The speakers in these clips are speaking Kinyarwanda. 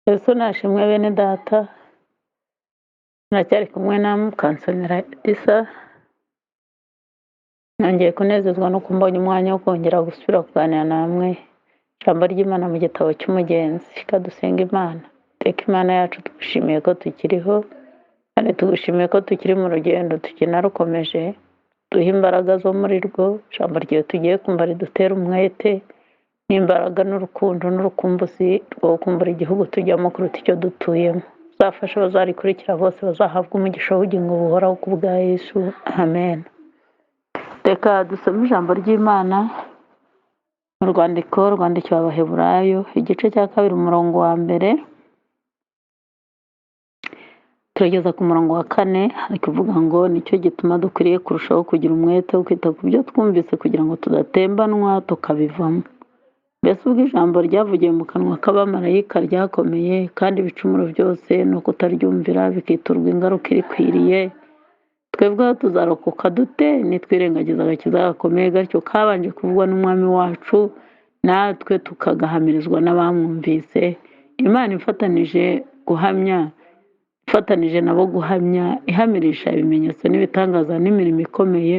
Yesu nashimwe bene data, muracyari kumwe na Mukansonera Elisa. Nongeye kunezezwa no kumbonye umwanya wo kongera gusubira kuganira namwe ijambo ry'Imana mu gitabo cy'umugenzi. Reka dusenga Imana. Teka Imana yacu, tugushimiye ko tukiriho kandi tugushimiye ko tukiri mu rugendo tukinarukomeje. Duhe imbaraga zo muri rwo, ijambo ryawe tugiye kumva ridutera umwete n'imbaraga n'urukundo n'urukumbuzi rwo kumbura igihugu tujyamo kuruta icyo dutuyemo. Uzafasha abazarikurikira bose bazahabwa umugisha w'ubugingo buhoraho ku bwa Yesu. Amen. Reka dusome ijambo ry'Imana mu rwandiko rwandikiwe Abaheburayo, igice cya 2 umurongo wa 1 turageza ku murongo wa 4. Ari kuvuga ngo nicyo gituma dukwiriye kurushaho kugira umwete wo kwita ku byo twumvise kugira ngo tudatembanwa tukabivamo. Mbese ubwo ijambo ryavugiye mu kanwa k'abamarayika ryakomeye kandi ibicumuro byose no kutaryumvira bikiturwa ingaruka irikwiriye, twebweho tuzarokoka dute nitwirengagiza agakiza gakomeye gatyo kabanje kuvugwa n'umwami wacu, natwe tukagahamirizwa n'abamwumvise. Imana ifatanije nabo guhamya, ihamirisha ibimenyetso n'ibitangaza n'imirimo ikomeye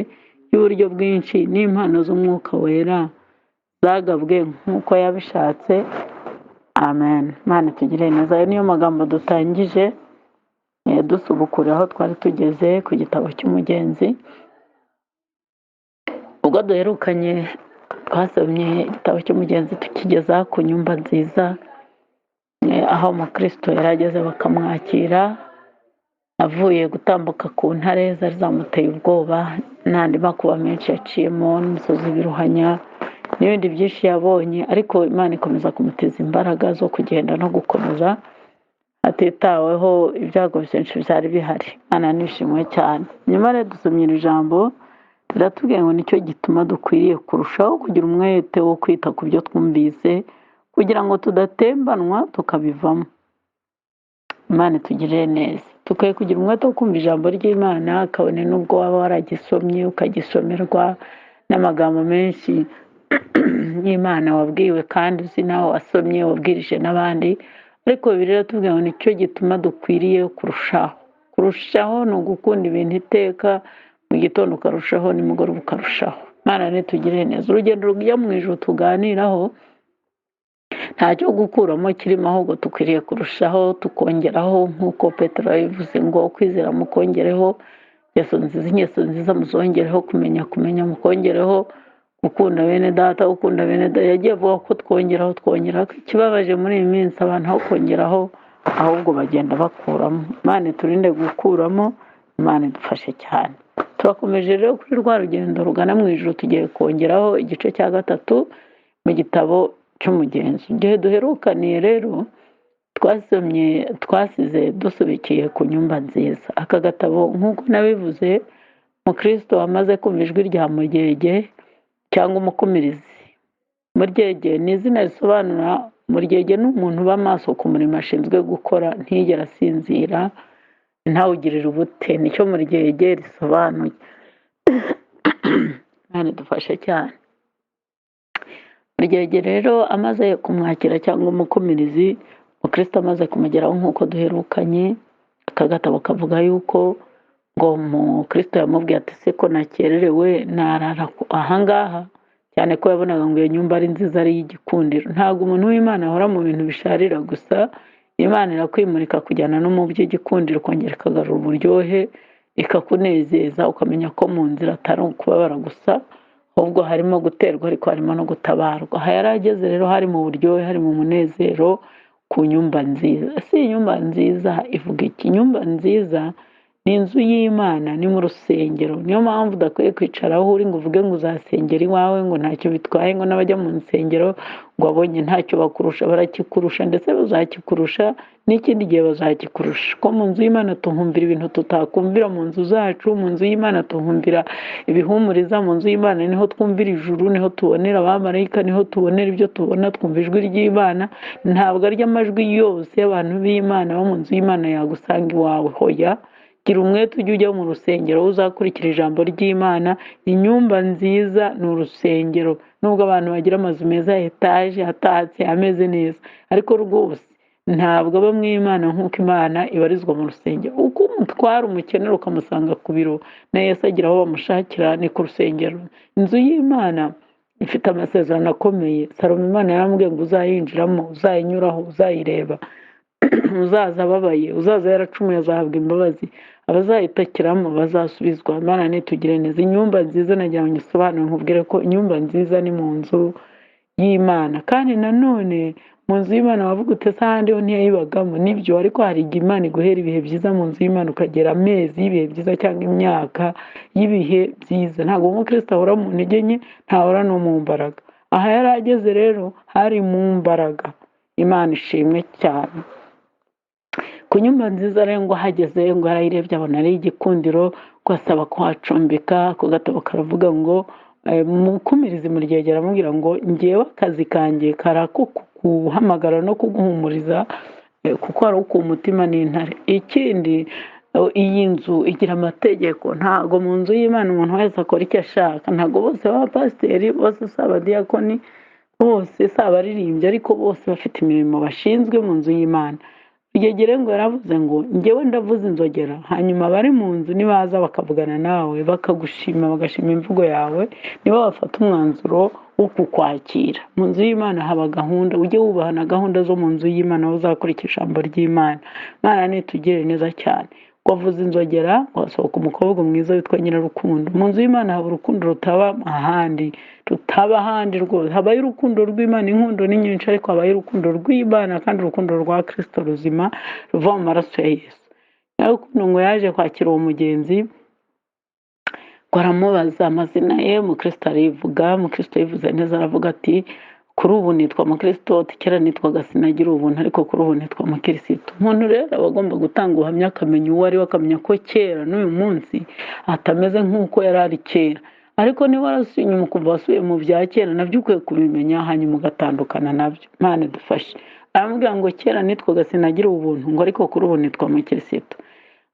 y'uburyo bwinshi n'impano z'umwuka wera zagabwe nk'uko yabishatse. Amen. Imana tugire neza. Ayo niyo magambo dutangije dusubukura aho twari tugeze ku gitabo cy'umugenzi. Ubwo duherukanye twasomye igitabo cy'umugenzi tukigeza ku nyumba nziza, aho umukristo yari ageze bakamwakira avuye gutambuka ku ntare zari zamuteye ubwoba n'andi makuba menshi yaciyemo n'imisozi biruhanya n'ibindi byinshi yabonye, ariko Imana ikomeza kumuteza imbaraga zo kugenda no gukomeza hatitaweho ibyago byinshi byari bihari. Imana nishimwe cyane. Nyuma rero dusomye iri jambo riratubwiye ngo nicyo gituma dukwiriye kurushaho kugira umwete wo kwita ku byo twumvise kugira ngo tudatembanwa tukabivamo. Imana itugirire neza. Tukwiye kugira umwete wo kumva ijambo ry'Imana, kabone n'ubwo waba waragisomye ukagisomerwa n'amagambo menshi y'Imana wabwiwe kandi uzi nawe wasomye wabwirije n'abandi, ariko Bibiliya iratubwira ngo nicyo gituma dukwiriye kurushaho ni ugukunda ibintu iteka, mu gitondo ukarushaho, nimugoroba ukarushaho. Imana nitugirire neza. Urugendo rujya mu ijuru tuganiraho ntacyo gukuramo kirimo, ahubwo dukwiriye kurushaho tukongeraho, nk'uko Petero yabivuze ngo kwizera mukongereho, ingeso nziza muzongereho, kumenya mukongereho, gukunda bene data. Yagiye avuga ko twongeraho. Ikibabaje muri iyi minsi abantu aho kongeraho ahubwo bagenda bakuramo. Imana iturinde gukuramo, Imana idufashe cyane. Turakomeje rero kuri rwa rugendo rugana mu ijuru, tugiye kongeraho igice cya 3 mu gitabo cy'umugenzi. Igihe duherukaniye rero twasize dusubikiye ku nyumba nziza. Aka gatabo nk'uko nabivuze, Mukristo wamaze kumva ijwi rya muryege cyangwa umukumirizi. Muryege ni izina risobanura, muryege ni umuntu uba maso ku murimo ashinzwe gukora, ntiyigera asinzira, ntawugirire ubute. Nicyo muryege risobanuye. Imana idufashe cyane. Muryege rero amaze kumwakira cyangwa umukumirizi, Mukristo amaze kumugeraho nk'uko duherukanye, aka gatabo kavuga yuko ngo Mukristo yamubwiye ati se ko nakererewe narara ahangaha, cyane ko yabonaga ngo iyo nyumba ari nziza, ari iy'igikundiro. Ntabwo umuntu w'Imana ahora mu bintu bisharira gusa. Imana irakwimurika kujyana no mu by'igikundiro, ukongera ikagarura uburyohe, ikakunezeza, ukamenya ko mu nzira atari ukubabara gusa, ahubwo harimo guterwa, ariko harimo no gutabarwa. Aha yari ageze rero hari mu buryohe, hari mu munezero ku nyumba nziza. Si inyumba nziza ivuga iki? Inyumba nziza ni inzu y'Imana, ni mu rusengero. Niyo mpamvu udakwiye kwicara aho uri ngo uvuge ngo uzasengera iwawe, ngo ntacyo bitwaye, ngo n'abajya mu nsengero ngo abonye ntacyo bakurusha. Barakikurusha, ndetse bazakikurusha n'ikindi gihe bazakikurusha. Ko mu nzu y'Imana tuhumvira ibintu tutakumvira mu nzu zacu. Mu nzu y'Imana tuhumvira ibihumuriza. Mu nzu y'Imana niho twumvira ijuru, niho tubonera abamarayika, niho tubonera ibyo tubona, twumva ijwi ry'Imana. Ntabwo arya amajwi yose y'abantu b'Imana bo mu nzu y'Imana yagusanga iwawe. Hoya, gira umwete ujye ujya mu rusengero, uzakurikira ijambo ry'Imana. Inyumba nziza ni urusengero. Nubwo abantu bagira amazu meza ya etaje atatse ameze neza, ariko rwose ntabwo aba mu Imana nk'uko Imana ibarizwa mu rusengero. Uko umutwara umukenera ukamusanga ku biro, na Yesu agira aho bamushakira ni ku rusengero. Inzu y'Imana ifite amasezerano akomeye. Salomo Imana yaramubwiye ngo uzayinjiramo, uzayinyuraho, uzayireba, uzaza ababaye, uzaza yaracumuye azahabwa imbabazi, abazayitakiramo bazasubizwa. Imana nitugire neza. Inyumba nziza nagira ngo ngisobanure nkubwire ko inyumba nziza ni mu nzu y'Imana. Kandi nanone mu nzu y'Imana wavuga ute se ahandi ho ntiyayibagamo? Nibyo, ariko hari igihe Imana iguhera ibihe byiza mu nzu y'Imana, ukagera amezi y'ibihe byiza cyangwa imyaka y'ibihe byiza. Ntabwo umukristo ahora mu ntege nke, ntahora no mu mbaraga. Aha yari ageze rero hari mu mbaraga. Imana ishimwe cyane. Ku nyumba nziza rero ngo ahageze ngo arayirebye abona ari igikundiro, ngo asaba kuhacumbika. Ako gatabo karavuga ngo mukumirizi mu ryegera aramubwira ngo ngewe akazi kanjye karako kuguhamagara no kuguhumuriza, kuko ari uko umutima n'intare. Ikindi, iyi nzu igira amategeko. Ntabwo mu nzu y'Imana umuntu wese akora icyo ashaka. Ntabwo bose baba pasiteri, bose si abadiyakoni, bose si abaririmbyi, ariko bose bafite imirimo bashinzwe mu nzu y'Imana. Ryegere ngo yaravuze ngo ngewe ndavuza inzogera, hanyuma abari mu nzu nibaza bakavugana nawe bakagushima, bagashima imvugo yawe, nibo bafata umwanzuro wo kukwakira. Mu nzu y'Imana haba gahunda. Ujye wubaha na gahunda zo mu nzu y'Imana, aho uzakurikira ijambo ry'Imana. Imana nitugire neza cyane. Wavuze inzogera, wasohoka umukobwa mwiza witwa Nyirarukundo. Mu nzu y'Imana haba urukundo rutaba ahandi, rutaba ahandi rwose. Habayo urukundo rw'Imana. Inkundo ni nyinshi, ariko habayo urukundo rw'Imana, kandi urukundo rwa Kristo ruzima ruva mu maraso ya Yesu. Nyirarukundo ngo yaje kwakira uwo mugenzi, ngo aramubaza amazina ye. Mukristo arivuga. Mukristo yivuze neza, aravuga ati kuri ubu nitwa Mukristo, kera nitwaga Sinagira ubuntu, ariko kuri ubu nitwa Mukirisitu. Umuntu rero aba agomba gutanga ubuhamya, akamenya uwo ari we, akamenya ko kera n'uyu munsi atameze nk'uko yari ari kera. Ariko niba warasubiye inyuma ukumva wasubiye mu bya kera, nabyo ukwiye kubimenya, hanyuma ugatandukana nabyo. Imana idufashe. Aramubwira ngo kera nitwaga Sinagira ubuntu, ngo ariko kuri ubu nitwa Mukirisitu.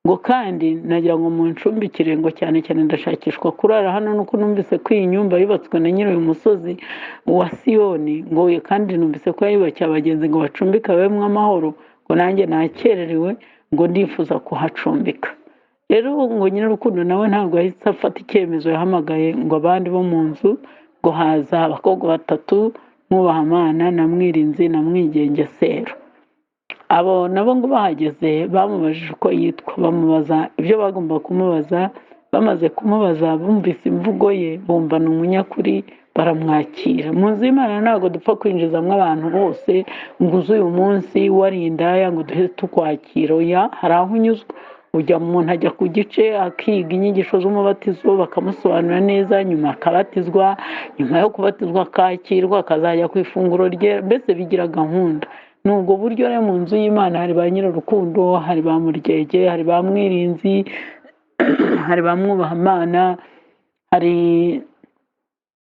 Ngo kandi nagira ngo muncumbikire, ngo cyane cyane ndashakishwa kurara hano, nuko numvise ko iyi nyumba yubatswe na nyiri uyu musozi wa Siyoni, ngo kandi numvise ko yayubakiye abagenzi ngo bacumbike babemo amahoro, ngo nanjye nakererewe, ngo ndifuza kuhacumbika. Rero ngo Nyirarukundo nawe ntabwo yahise afata icyemezo, yahamagaye ngo abandi bo mu nzu, ngo haza abakobwa batatu, Mwubahimana na Mwirinzi na Mwigengesero. Abo nabo ngo bahageze bamubajije uko yitwa, bamubaza ibyo bagomba kumubaza. Bamaze kumubaza, bumvise imvugo ye, bumva ni umunyakuri, baramwakira. Mu nzu y'Imana ntabwo dupfa kwinjizamo abantu bose ngo uze uyu munsi wari indaya ngo duhe tukwakira. Oya, hari aho unyuzwa. Ujya umuntu ajya ku gice akiga inyigisho z'umubatizo, bakamusobanurira neza, nyuma akabatizwa, nyuma yo kubatizwa akakirwa, akazajya ku ifunguro rye. Mbese bigira gahunda. Ni ubwo buryo rero mu nzu y'Imana hari ba Nyirarukundo, hari ba Muryege, hari ba Mwirinzi, hari ba Mwubahimana, hari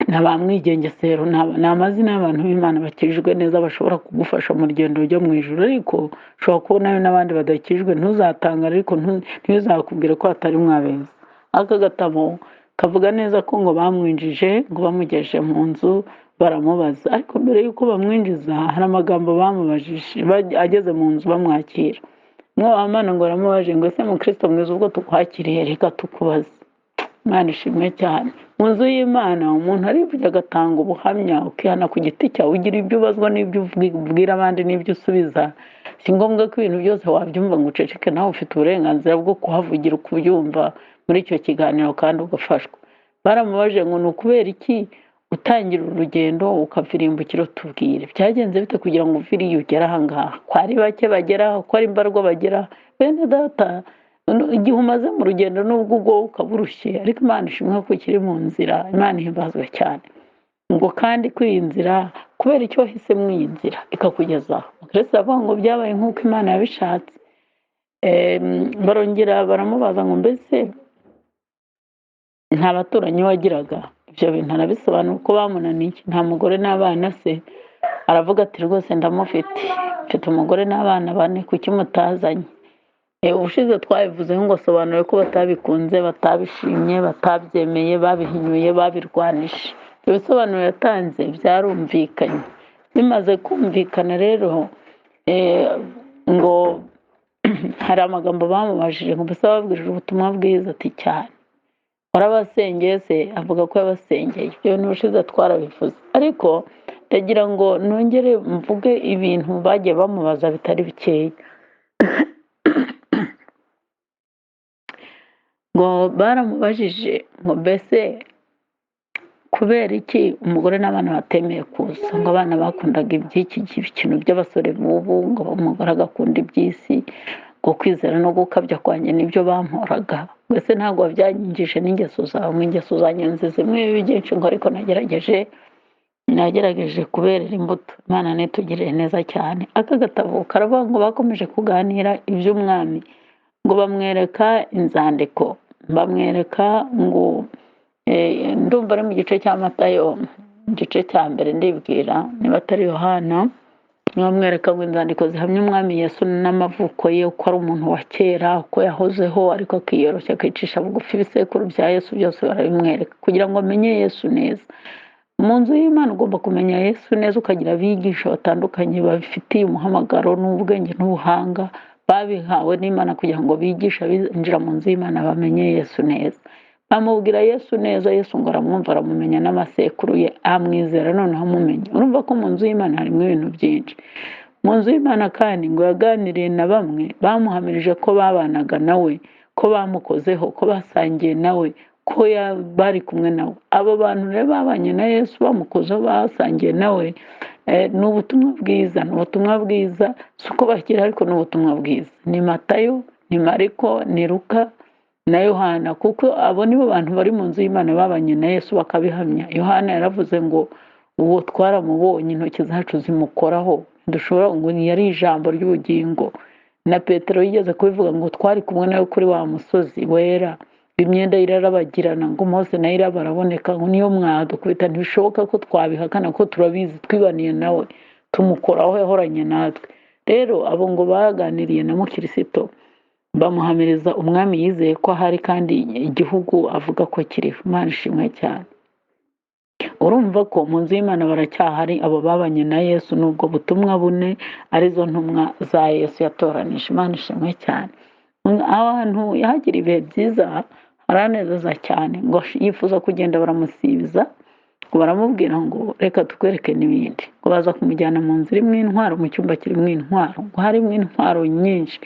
na ba Mwigengesero. Ni amazina y'abantu b'Imana bakijijwe neza, bashobora kugufasha mu rugendo rujya mu ijuru. Ariko ushobora kubonayo n'abandi badakijijwe, ntuzatangare, ariko ntibizakubwire ko hatari mwabeza. Aka gatabo kavuga neza ko ngo bamwinjije, ngo bamugejeje mu nzu, baramubaza. Ariko mbere y'uko bamwinjiza, hari amagambo bamubajije ageze mu nzu bamwakira. Mwubahimana ngo aramubaje ngo ese Mukristo mwiza, ubwo tukwakiriye reka tukubaze. Imana ishimwe cyane. Mu nzu y'Imana umuntu arivuga agatanga ubuhamya, ukihana ku giti cyawe, ugira ibyo ubazwa n'ibyo ubwira abandi n'ibyo usubiza. Si ngombwa ko ibintu byose wabyumva ngo uceceke. Nawe ufite uburenganzira bwo kuhavugira uko ubyumva muri icyo kiganiro, kandi ugafashwa. Baramubaje ngo ni ukubera iki utangira urugendo ukavirimbukira, utubwire byagenze bite kugira ngo uvire iyo ugera aha ngaha? Ko ari bake bageraho, ko ari imbarwa bageraho. Bene data, igihe umaze mu rugendo n'ubwo ubwo ukaba urushye, ariko Imana ishimwe ko ukiri mu nzira. Imana ihimbazwe cyane. Ngo kandi ko iyi nzira, kubera icyo wahisemo iyi nzira ikakugezaho. Kristo avuga ngo byabaye nk'uko Imana yabishatse. Barongera baramubaza ngo mbese nta baturanyi wagiraga? Ibyo bintu arabisobanura uko bamunaniye. Nta mugore n'abana se? Aravuga ati rwose ndamufite, mfite umugore n'abana 4, kuki mutazanye? Ubushize twabivuzeho ngo asobanure ko batabikunze, batabishimye, batabyemeye, babihinyuye, babirwanije. Ibisobanuro yatanze byarumvikanye. Bimaze kumvikana rero, ngo hari amagambo bamubajije ngo mbese bababwirije ubutumwa bwiza, ati cyane. Warabasengeye se? Avuga ko yabasengeye. Ibyo n'ubushize twarabivuze, ariko ndagira ngo nongere mvuge ibintu bagiye bamubaza bitari bikeya. ngo baramubajije ngo mbese kubera iki umugore n'abana batemeye kuza, ngo abana bakundaga iby'iki bintu by'abasore b'ubu, ngo umugore agakunda iby'isi, ngo kwizera no gukabya kwanjye nibyo bamporaga, mbese ntabwo wabyangije n'ingeso zawe, ingeso zanjye nziza zimwe byinshi, ngo ariko nagerageje kuberera imbuto. Imana nitugirire neza cyane. Aka gatabo karavuga ngo bakomeje kuganira iby'umwami, ngo bamwereka inzandiko, bamwereka ngo ndumva ari mu gice cya Matayo, igice cya mbere ndibwira niba atari Yohana, bamwereka ngo inzandiko zihamya umwami Yesu n'amavuko ye, uko ari umuntu wa kera, uko yahozeho ariko akiyoroshya akicisha bugufi. Ibisekuru bya Yesu byose barabimwereka kugira ngo amenye Yesu neza. Mu nzu y'Imana ugomba kumenya Yesu neza, ukagira abigisha batandukanye babifitiye umuhamagaro n'ubwenge n'ubuhanga babihawe n'Imana kugira ngo bigishe abinjira mu nzu y'Imana bamenye Yesu neza. Bamubwira Yesu neza, Yesu ngo aramwumva, aramumenya n'amasekuru ye, amwizera noneho amumenya. Urumva ko mu nzu y'Imana harimo ibintu byinshi. Mu nzu y'Imana kandi ngo yaganiriye na bamwe bamuhamirije ko babanaga nawe, ko bamukozeho, ko basangiye nawe, ko bari kumwe nawe. Abo bantu rero babanye na Yesu, bamukozeho, basangiye nawe, ni ubutumwa bwiza. Ni ubutumwa bwiza, si uko bakira, ariko ni ubutumwa bwiza. Ni Matayo, ni Mariko, ni Luka na Yohana, kuko abo nibo bantu bari mu nzu y'Imana babanye na Yesu bakabihamya. Yohana yaravuze ngo uwo twaramubonye, intoki zacu zimukoraho, dushobora ngo yari ijambo ry'ubugingo. Na Petero yigeze kubivuga ngo twari kumwe nawe kuri wa musozi wera, imyenda irarabagirana, ngo Mose nayo irabaraboneka, ngo niyo mwadukubita ntibishoboka ko twabihakana, ko turabizi twibaniye nawe, tumukoraho, yahoranye natwe. Rero abo ngo baganiriye na Mukirisito, bamuhamiriza umwami yizeye ko ahari kandi igihugu avuga ko kiriho. Imana ishimwe cyane. Urumva ko mu nzu y'Imana baracyahari abo babanye na Yesu, n'ubwo butumwa bune arizo ntumwa za Yesu yatoranije. Imana ishimwe cyane. Abantu yahagira ibihe byiza, haranezeza cyane, ngo yifuza kugenda baramusibiza, ngo baramubwira ngo reka tukwereke n'ibindi. Ngo baza kumujyana mu nzu irimo intwaro, mu cyumba kirimo intwaro, ngo harimo intwaro nyinshi,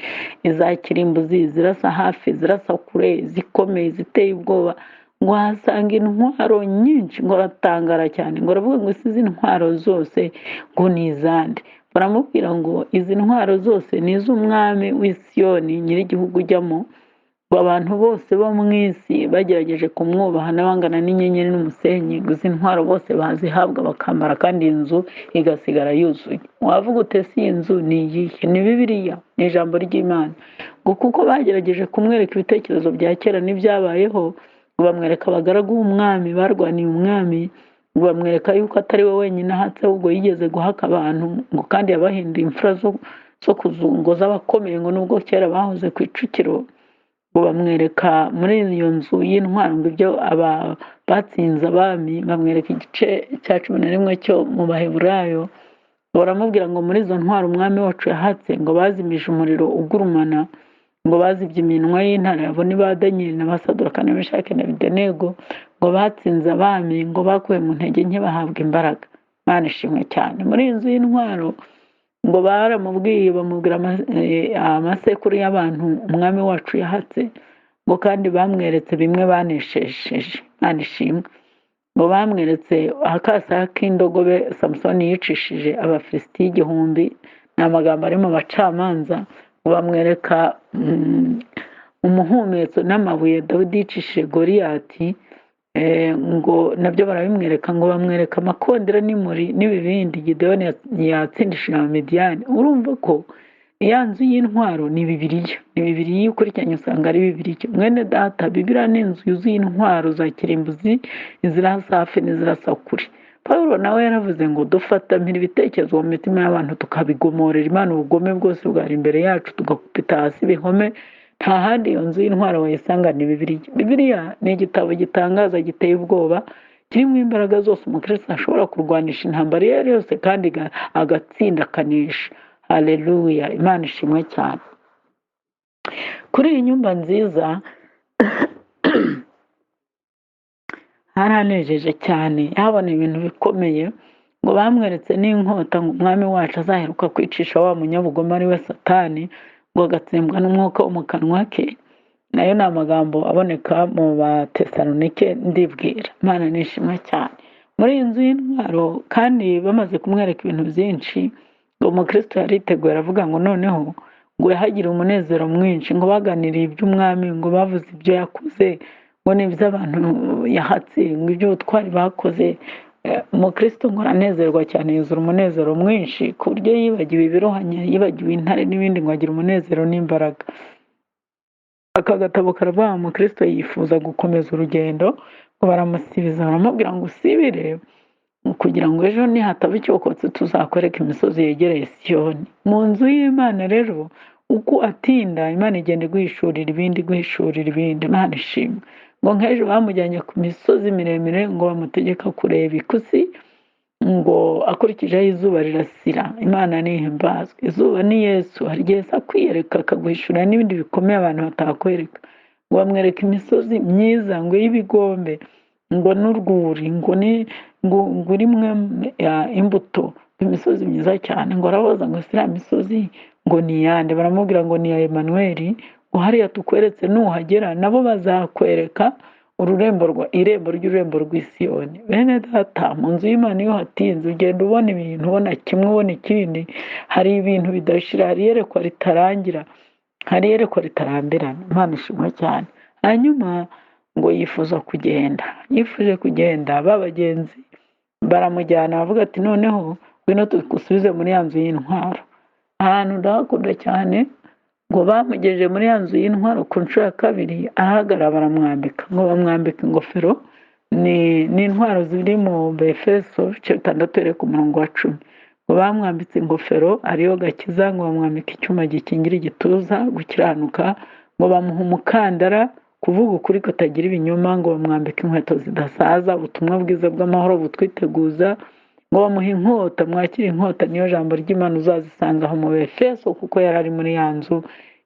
iza kirimbuzi, zirasa hafi, zirasa kure, zikomeye, ziteye ubwoba. Ngo ahasanga intwaro nyinshi, ngo aratangara cyane, ngo aravuga ngo izi ntwaro zose ngo ni izande. Baramubwira ngo izi ntwaro zose ni iz'umwami w'i Siyoni, nyir'igihugu ujyamo. Ngo abantu bose bo mu isi bagerageje kumwubaha n'abangana n'inyenyeri n'umusenyi, ngo izi ntwaro bose bazihabwa bakamara, kandi iyi nzu igasigara yuzuye. Wavuga ute se iyi nzu ni iyihe? Ni Bibiliya, ni ijambo ry'Imana. Ngo kuko bagerageje kumwereka ibitekerezo bya kera n'ibyabayeho, ngo bamwereka abagaragu b'umwami barwaniye umwami, ngo bamwereka yuko atari we wenyine ahatse, ahubwo yigeze guhaka abantu, ngo kandi yabahinduye imfura zo kuzunguza abakomeye, ngo nubwo kera bahoze ku icukiro. Ngo bamwereka muri iyo nzu y'intwaro ngo ibyo batsinze abami, bamwereka igice cya 11 cyo mu Baheburayo. Baramubwira ngo muri izo ntwaro umwami wacu yahatse, ngo bazimije umuriro ugurumana, ngo bazibye iminwa y'intare, abo ni ba Danieli na ba Saduraka na Meshaki na Abedenego. Ngo batsinze abami, ngo bakuwe mu ntege nke bahabwa imbaraga. Imana ishimwe cyane. Muri iyi nzu y'intwaro ngo baramubwiye, bamubwira amasekuru y'abantu umwami wacu yahatse, ngo kandi bamweretse bimwe banesheje. Imana ishimwe. Ngo bamweretse akasa k'indogobe Samusoni yicishije Abafilisiti 1000, ni amagambo ari mu Bacamanza. Ngo bamwereka umuhumetso n'amabuye Dawidi yicishije Goliyati, ngo nabyo barabimwereka. Ngo bamwereka amakondera n'ibibindi Gideyoni yatsindishije Abamidiyani. Urumva ko iya nzu y'intwaro ni Bibiliya. Ni Bibiliya, iyo ukurikiranye usanga ari Bibiliya. Mwene data, Bibiliya ni inzu yuzuye intwaro za kirimbuzi, izirasa hafi n'izirasa kure. Pawulo nawe yaravuze ngo dufatamira ibitekerezo mu mitima y'abantu tukabigomorera Imana. Ubugome bwose bwari imbere yacu tugakupita hasi ibihome. Nta handi iyo nzu y'intwaro wayisanga ni Bibiliya. Bibiliya ni igitabo gitangaza, giteye ubwoba, kirimo imbaraga zose umukristo ashobora kurwanisha intambara iyo ari yose kandi agatsinda akanesha. haleluya, imana ishimwe cyane. Kuri iyi nyumba nziza haranejeje cyane, habona ibintu bikomeye, ngo bamweretse n'inkota ngo umwami wacu azaheruka kwicisha wa munyabugome ari we Satani, ngo agatsembwa n'umwuka wo mu kanwa ke. Nayo ni amagambo aboneka mu Batesalonike ndibwira. Imana nishimwe cyane. Muri iyi nzu y'intwaro kandi bamaze kumwereka ibintu byinshi, ngo umukristo yariteguye aravuga ngo noneho ngo yahagire umunezero mwinshi, ngo baganiriye iby'umwami, ngo bavuze ibyo yakoze, ngo n'ibyo abantu yahatse, ngo iby'ubutwari bakoze. Umukristo ngo aranezerwa cyane, yuzura umunezero mwinshi ku buryo yibagiwe ibirohanya, yibagiwe intare n'ibindi, ngo agira umunezero n'imbaraga. Aka gatabo karavuga umukristo yifuza gukomeza urugendo, ngo baramusibiza baramubwira ngo usibire kugira ngo ejo nihataba icyokotse tuzakwereka imisozi yegereye Siyoni. Mu nzu y'Imana rero uko atinda Imana igenda iguhishurira ibindi, iguhishurira ibindi. Imana ishimwe. Ngo nk'ejo bamujyanye ku misozi miremire, ngo bamutegeka kureba ikusi, ngo akurikijeho izuba rirasira. Imana nihimbazwe. Izuba ni Yesu. Hari igihe asa kwiyereka akaguhishurira n'ibindi bikomeye abantu batakwereka. Ngo bamwereka imisozi myiza, ngo y'ibigombe, ngo n'urwuri, ngo rimwe imbuto, imisozi myiza cyane. Ngo arabaza ngo siriya misozi ngo ni iyande? Baramubwira ngo ni iya Emanuweli, ngo hariya tukweretse nuhagera nabo bazakwereka irembo ry'ururembo rw'i Siyoni. Bene data, mu nzu y'Imana iyo hatinze ugenda ubona ibintu, ubona kimwe ubona ikindi. Hari ibintu bidashira, hari iyerekwa ritarangira, hari iyerekwa ritarambirana. Imana ishimwe cyane. Hanyuma ngo yifuza kugenda, yifuje kugenda, bagenzi baramujyana bavuga ati noneho ngwino tugusubize muri ya nzu y'intwaro. Ahantu ndahakunda cyane, ngo bamugejeje muri ya nzu y'intwaro ku nshuro ya kabiri, arahagarara baramwambika, ngo bamwambika ingofero. Ni intwaro ziri mu Befeso 6 ku murongo wa 10. Ngo bamwambitse ingofero ariyo gakiza, ngo bamwambika icyuma gikingira igituza gukiranuka, ngo bamuha umukandara kuvuga ukuri kutagira ibinyoma, ngo bamwambika inkweto zidasaza, ubutumwa bwiza bw'amahoro butwiteguza, ngo bamuha inkota. Mwakire inkota, niyo jambo ry'Imana uzazisanga aho mu Befeso, kuko yari ari muri ya nzu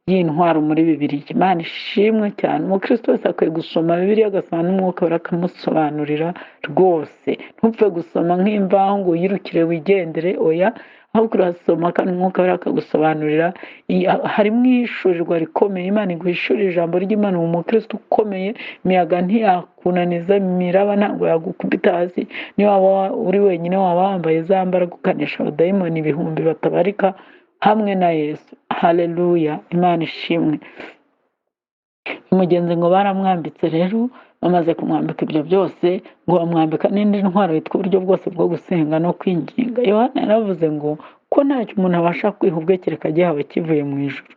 y'intwaro muri Bibiliya. Imana ishimwe cyane. Umukristo wese akwiye gusoma Bibiliya, agasoma n'umwuka wera akamusobanurira rwose. Ntupfe gusoma nk'imvaho ngo yirukire wigendere, oya, ahubwo urasoma kandi umwuka wera akagusobanurira. Harimo ihishurirwa rikomeye. Imana iguhishurira ijambo ry'Imana. Umukristo ukomeye, imiyaga ntiyakunaniza, imiraba ntabwo yagukubita hasi. Niyo waba uri wenyine, waba wambaye za mbaraga ukanesha abadayimoni ibihumbi batabarika hamwe na Yesu. Haleluya, Imana ishimwe. Umugenzi ngo baramwambitse rero, bamaze kumwambika ibyo byose, ngo bamwambika n'indi ntwaro yitwa uburyo bwose bwo gusenga no kwinginga. Yohana yaravuze ngo ko ntacyo umuntu abasha kwiha ubwe kereka gihawe kivuye mu ijuru.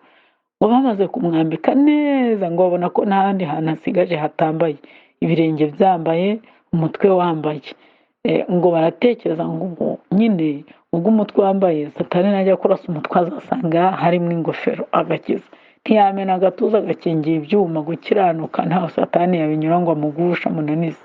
Ngo bamaze kumwambika neza, ngo babona ko nta handi hantu hasigaje hatambaye, ibirenge byambaye, umutwe wambaye. Ngo baratekereza ngo nyine ubwo umutwe wambaye, Satani najya kurasa umutwe azasanga harimo ingofero agakiza. Ntiyamena agatuza agakingiye ibyuma gukiranuka, ntaho Satani yabinyura ngo amugusha amunanize.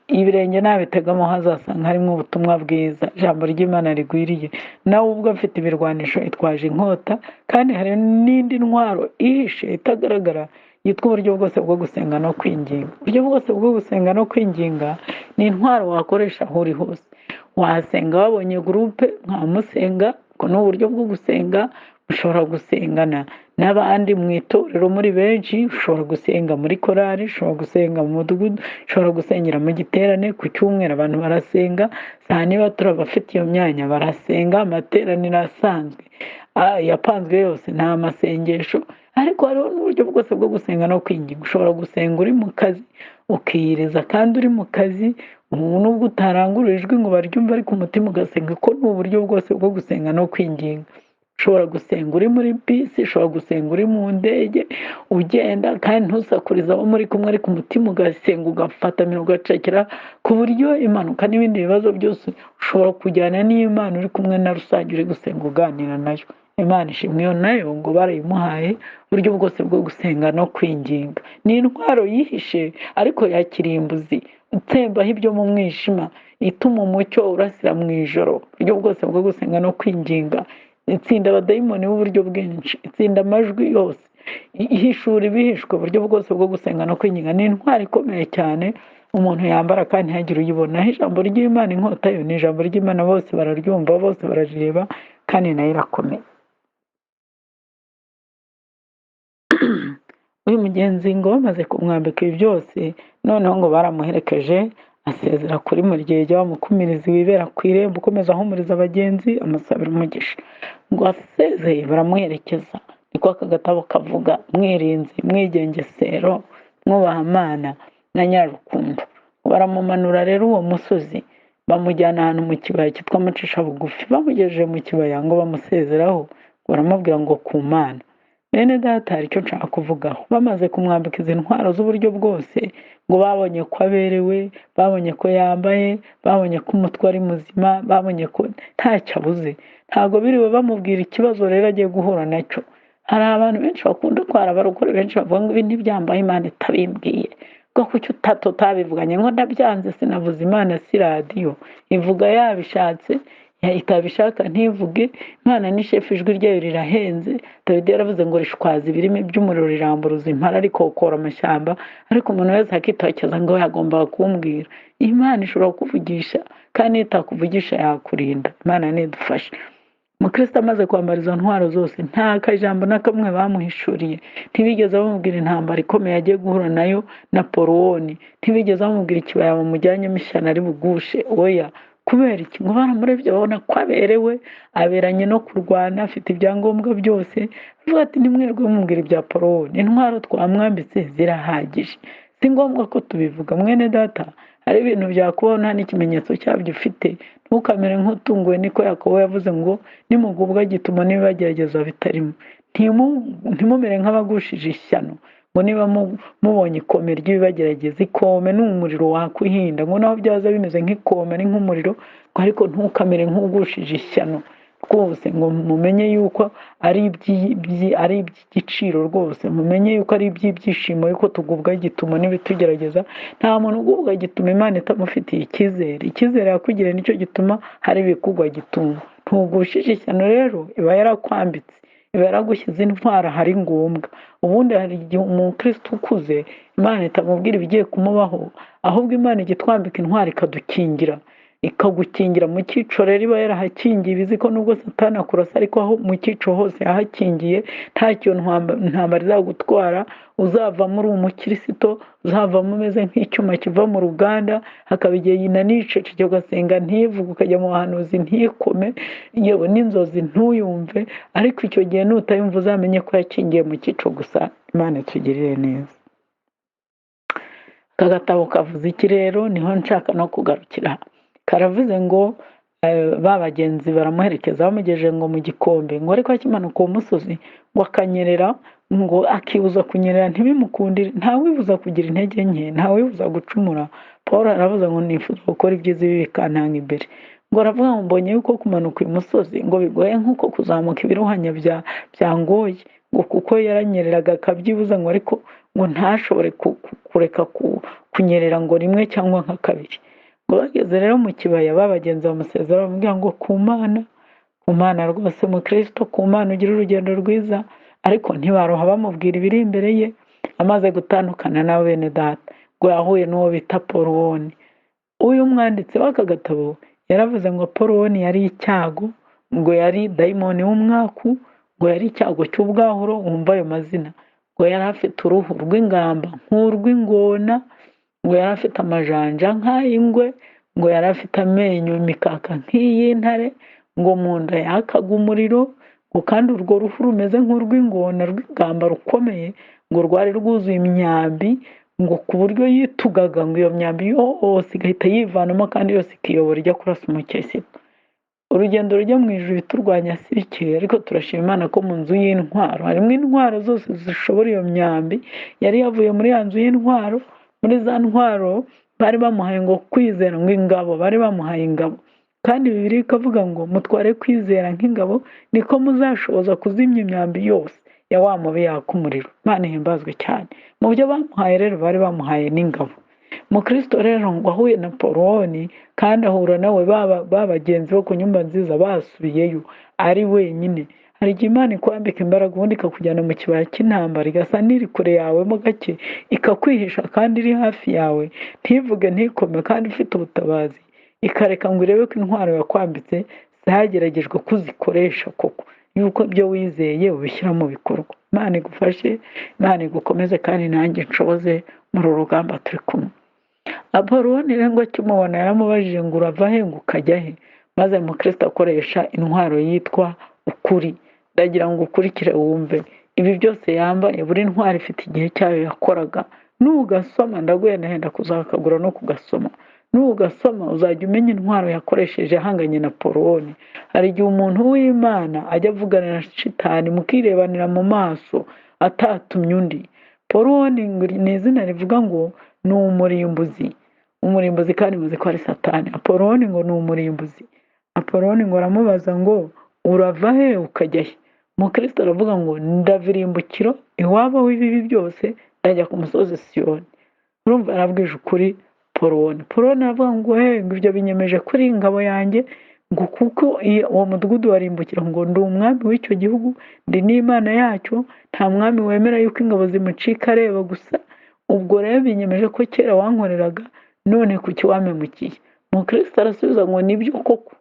Ibirenge nabitegamo hazasanga harimo ubutumwa bwiza, ijambo ry'Imana rigwiriye. Nawe ubwo afite ibirwanisho itwaje inkota, kandi hari n'indi ntwaro ihishe itagaragara yitwa uburyo bwose bwo gusenga no kwinginga. Uburyo bwose bwo gusenga no kwinginga ni intwaro wakoresha aho uri hose. Wasenga wabonye gurupe nkamusenga, ko ni uburyo bwo gusenga. Ushobora gusengana n'abandi mu itorero muri benshi, ushobora gusenga muri korari, ushobora gusenga mu mudugudu, ushobora gusengera mu giterane. Ku cyumweru abantu barasenga, saa niba turabafite iyo myanya barasenga. Amateraniro asanzwe yapanzwe yose ni amasengesho, ariko hariho n'uburyo bwose bwo gusenga no kwinginga. Ushobora gusenga uri mu kazi, ukiyiriza kandi uri mu kazi, nubwo utarangurura ijwi ngo baryumve, ariko umutima ugasenga. Ko ni uburyo bwose bwo gusenga no kwinginga. Ushobora gusenga uri muri bisi, ushobora gusenga uri mu ndege ugenda, kandi ntusakurize abo muri kumwe, ariko umutima ugasenga, ugafatamira, ugacekera, ku buryo impanuka n'ibindi bibazo byose ushobora kujyana n'Imana uri kumwe na rusange, uri gusenga uganira nayo. Imana ishimwe. Iyo nayo ngo barayimuhaye, uburyo bwose bwo gusenga no kwinginga. Ni intwaro yihishe ariko ya kirimbuzi, utsembaho ibyo mu mwijima, ituma umucyo urasira mu ijoro. Uburyo bwose bwo gusenga no kwinginga itsinda abadayimoni b'uburyo bwinshi, itsinda amajwi yose, ihishura ibihishwe uburyo bwose bwo gusenga no kwinginga. Ni intwari ikomeye cyane umuntu yambara kandi ntihagire uyibona. Naho ijambo ry'Imana, inkota yo ni ijambo ry'Imana, bose bararyumva, bose bararireba, kandi nayo irakomeye. uyu mugenzi ngo bamaze kumwambika ibi byose, noneho ngo baramuherekeje asezera kuri Muryege wa Mukumirizi wibera ku irembo, ukomeza ahumuriza abagenzi amusabira umugisha. Ngo asezeye baramuherekeza, niko aka gatabo kavuga, mwirinzi, mwigengesero, mwubaha Imana na Nyarukundo. Baramumanura rero uwo musozi, bamujyana ahantu mu kibaya cyitwa Mucisha bugufi. Bamugejeje mu kibaya ngo bamusezeraho, baramubwira ngo ku Mana. Bene data, hari icyo nshaka kuvugaho. Bamaze kumwambika izi ntwaro z'uburyo bwose, ngo babonye ko aberewe, babonye ko yambaye, babonye ko umutwe ari muzima, babonye ko ntacyo abuze. Ntabwo biriwe bamubwira ikibazo rero agiye guhura nacyo. Hari abantu benshi bakunda kwara, abarokore benshi bavuga ngo ibi ntibyambaye, Imana itabimbwiye. Ngo kuki utabivuganye? Ngo ndabyanze, sinavuze, Imana si radiyo, ivuga yabishatse, itabishaka ntivuge. Imana ni shefu, ijwi ryayo rirahenze. Dawidi yaravuze ngo rishwaza ibirimi by'umuriro, riramburuza impara, rikokora amashyamba. Ariko umuntu wese akitokeza ngo yagombaga kumbwira. Imana ishobora kukuvugisha, kandi itakuvugisha yakurinda. Imana nidufashe. Umukristo amaze kwambara izo ntwaro zose, nta kajambo na kamwe bamuhishuriye. Ntibigeze bamubwira intambara ikomeye agiye guhura nayo Napoleoni. Ntibigeze bamubwira ikibaya bamujyanyemo ishyano ari bugushe. Oya, kubera iki? Ngo baramurebye babona ko aberewe, aberanye no kurwana, afite ibyangombwa byose. Bavuga ati ntimwirirwe mumubwira ibya Napoleoni, intwaro twamwambitse zirahagije, si ngombwa ko tubivuga. Mwene data, hari ibintu byakubaho nta n'ikimenyetso cyabyo ufite, ntukamere nk'utunguwe. Niko Yakobo yavuze ngo nimugubwa gituma n'ibibagerageza bitarimo. Ntimumere nk'abagushije ishyano, ngo niba mubonye ikome ry'ibibagerageza. Ikome ni umuriro wakwihinda, ngo naho byaza bimeze nk'ikome ni nk'umuriro, ariko ntukamere nk'ugushije ishyano rwose. Ngo mumenye yuko ari iby'igiciro rwose, mumenye yuko ari iby'ibyishimo, yuko tugubwa gituma n'ibitugerageza. Nta muntu ugubwa gituma Imana itamufitiye icyizere. Icyizere yakugiriye nicyo gituma hari ibikugwa gituma. Ntugushije ishyano rero, iba yarakwambitse, iba yaragushyize intwara hari ngombwa. Ubundi hari igihe umukristo ukuze Imana itamubwira ibigiye kumubaho, ahubwo Imana igitwambika intwara ikadukingira, ikagukingira mu cyico. Rero iba yarahakingiye, ibizi ko nubwo Satani akurasa, ariko aho mu cyico hose yahakingiye, ntacyo ntambara izagutwara. Uzavamo uri umukristo, uzavamo umeze nk'icyuma kiva mu ruganda. Hakaba igihe yinanishije ugasenga ntivuge, ukajya mu bahanuzi ntikome, yewe n'inzozi ntuyumve. Ariko icyo gihe nutayumva uzamenye ko yakingiye mu cyico gusa. Imana itugirire neza. Aka gatabo kavuze iki rero? Niho nshaka no kugarukira. Karavuze ngo ba bagenzi baramuherekeza, bamugejeje ngo mu gikombe. Ngo ariko akimanuka uwo musozi, ngo akanyerera, ngo akibuza kunyerera ntibimukundire. Ntawibuza kugira intege nke, ntawibuza gucumura. Paul aravuze ngo nifuza gukora ibyiza, ibi bikantanga imbere. Ngo aravuga ngo mbonye yuko kumanuka uyu musozi ngo bigoye nk'uko kuzamuka ibiruhanya byangoye. Ngo kuko yaranyereraga akabyibuza, ngo ariko ngo ntashobore kureka kunyerera ngo rimwe cyangwa nka kabiri. Ngo bageze rero mu kibaya, babagenzi bamusezera, bamubwira ngo ku Mana rwose mukristo, ku Mana ugira urugendo rwiza. Ariko ntibaroha bamubwira ibiri imbere ye. Amaze gutandukana na bene data, ngo yahuye n'uwo bita Napoleoni. Uyu mwanditsi w'aka gatabo yaravuze ngo Napoleoni yari icyago, ngo yari dayimoni w'umwaku, ngo yari icyago cy'ubwahuro. Wumva ayo mazina. Ngo yari afite uruhu rw'ingamba nk'urw'ingona, ngo yari afite amajanja nk'ay'ingwe, ngo yari afite amenyo imikaka nk'iy'intare, ngo mu nda yakaga umuriro, ngo kandi urwo ruhu rumeze nk'urw'ingona rw'ingamba rukomeye, ngo rwari rwuzuye imyambi, ngo ku buryo yitugaga, ngo iyo myambi yose igahita yivanamo, kandi yose ikiyobora ijya kurasa umukesito. Urugendo rujya mu ijuru biturwanya si bikeya, ariko turashima Imana ko mu nzu y'intwaro harimo intwaro zose zishobora iyo myambi. Yari yavuye muri ya nzu y'intwaro. Muri za ntwaro bari bamuhaye ngo kwizera, ngo ingabo, bari bamuhaye ingabo. Kandi Bibiliya ikavuga ngo mutware kwizera nk'ingabo, niko muzashoboza kuzimya imyambi yose ya wa mubi yaka umuriro. Imana ihimbazwe cyane. Mu byo bamuhaye rero bari bamuhaye n'ingabo. Mukristo rero ngo ahuye na Porowoni kandi ahura nawe ba bagenzi bo ku nyumba nziza basubiyeyo ari wenyine, hari igihe Imana ikwambika imbaraga ubundi ikakujyana mu kibaya cy'intambara igasa n'iri kure yawe mo gake, ikakwihisha kandi iri hafi yawe, ntivuge ntikome kandi ifite ubutabazi, ikareka ngo irebe ko intwaro yakwambitse zageragejwe ko uzikoresha koko, yuko ibyo wizeye ubishyira mu bikorwa. Imana igufashe, Imana igukomeze kandi nanjye nshoboze muri uru rugamba turi kumwe. Apoloni rero ngo akimubona yaramubajije ngo urava he ngo ukajya he, maze Mukristo akoresha intwaro yitwa ukuri. Ndagira ngo ukurikire wumve ibi byose yambaye, buri ntwaro ifite igihe cyayo yakoraga. Nugasoma ndaguhendahenda kuzakagura no kugasoma, nugasoma uzajya umenya intwaro yakoresheje ahanganye na Porowoni. Hari igihe umuntu w'Imana ajya avugana na shitani mukirebanira mu maso atatumye undi. Porowoni ni izina rivuga ngo ni umurimbuzi, umurimbuzi kandi muzi ko ari Satani. Apoloni ngo ni umurimbuzi. Apoloni ngo aramubaza ngo urava he ukajya he. Mukristo aravuga ngo ndavirimbukiro iwabo w'ibibi byose ndajya ku musozi Siyoni. Urumva arabwije ukuri Porowoni. Porowoni aravuga ngo ngo ibyo binyemeje kuri ingabo yanjye, ngo kuko uwo mudugudu warimbukira ngo ndi umwami w'icyo gihugu, ndi n'Imana yacyo, nta mwami wemera yuko ingabo zimucika areba gusa. Ubwo rero binyemeje ko kera wankoreraga, none kuki wamemukiye? Mukristo arasubiza ngo nibyo koko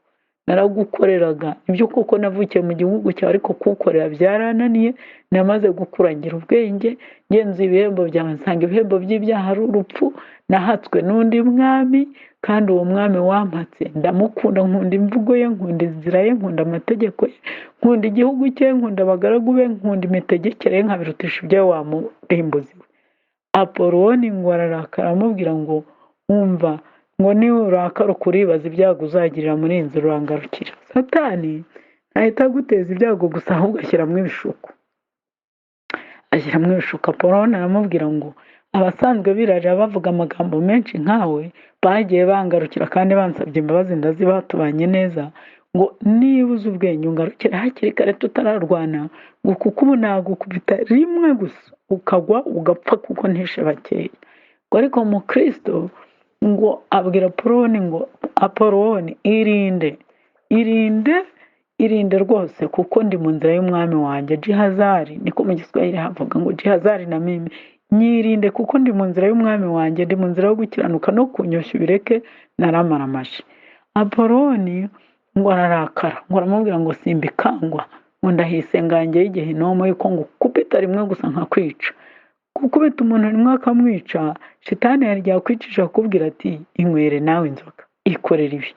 naragukoreraga, nibyo koko navukiye mu gihugu cyawe, ariko kuwukorera byarananiye, namaze gukuragira ubwenge, ngenzi ibihembo byawe nsanga ibihembo by'ibyaha ari urupfu, nahatswe n'undi mwami kandi uwo mwami wampatse ndamukunda, nkunda imvugo ye, nkunda inzira ye, nkunda amategeko ye, nkunda igihugu cye, nkunda abagaragu be, nkunda imitegekere ye, nkabirutisha ibyo wamurimbuzi we. Apoloni ngo ararakara aramubwira ngo umva ngo niba urakara ukuribaza ibyago uzagirira muri iyi nzira urangarukira. Satani ahita aguteza ibyago gusa, ahubwo ashyiramo ibishuko, ashyiramo ibishuko. Apoloni aramubwira ngo abasanzwe birarira bavuga amagambo menshi nkawe bagiye bangarukira kandi bansabye imbabazi ndazibaha, tubanye neza, ngo niba uzi ubwenge ungarukira hakiri kare tutararwana, ngo kuko ubu nagukubita rimwe gusa ukagwa ugapfa kuko ntishe bakeya. Ngo ariko Mukristo ngo abwira Apoloni ngo Apoloni irinde rwose kuko ndi mu nzira y'umwami wanjye. Jihazari niko mu Giswahili havuga ngo jihazari na mimi, nyirinde kuko ndi mu nzira y'umwami wanjye, ndi mu nzira yo gukiranuka, no kunyoshya ubireke naramaramaje. Apoloni ngo ararakara ngo aramubwira ngo simbikangwa, ngo ndahise ngange y'igehinomo yuko ngo kupita rimwe gusa nkakwica. Gukubita umuntu rimwe akamwica, shitani yari yakwicisha akubwira ati inywere nawe inzoga, ikorera ibi.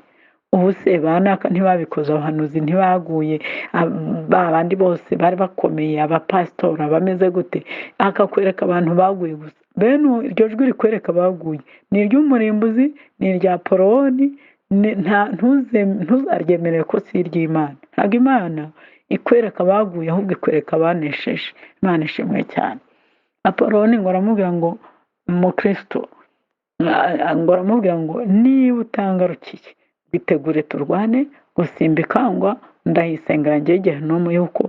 Ubu se banaka ntibabikoze, abahanuzi ntibaguye, abandi bose bari bakomeye, abapasitora bameze gute, akakwereka abantu baguye gusa. Bene iryo jwi rikwereka baguye ni iry'umurimbuzi, ni irya Porowoni. Ntuzaryemere ko si iry'Imana. Ntabwo Imana ikwereka abaguye, ahubwo ikwereka abanesheje. Imana ishimwe cyane. Apoloni ngo aramubwira ngo Mukristo ngo aramubwira ngo niba utangarukiye bitegure turwane, gusimbikangwa, ndahise ngange y'igehinomo yuko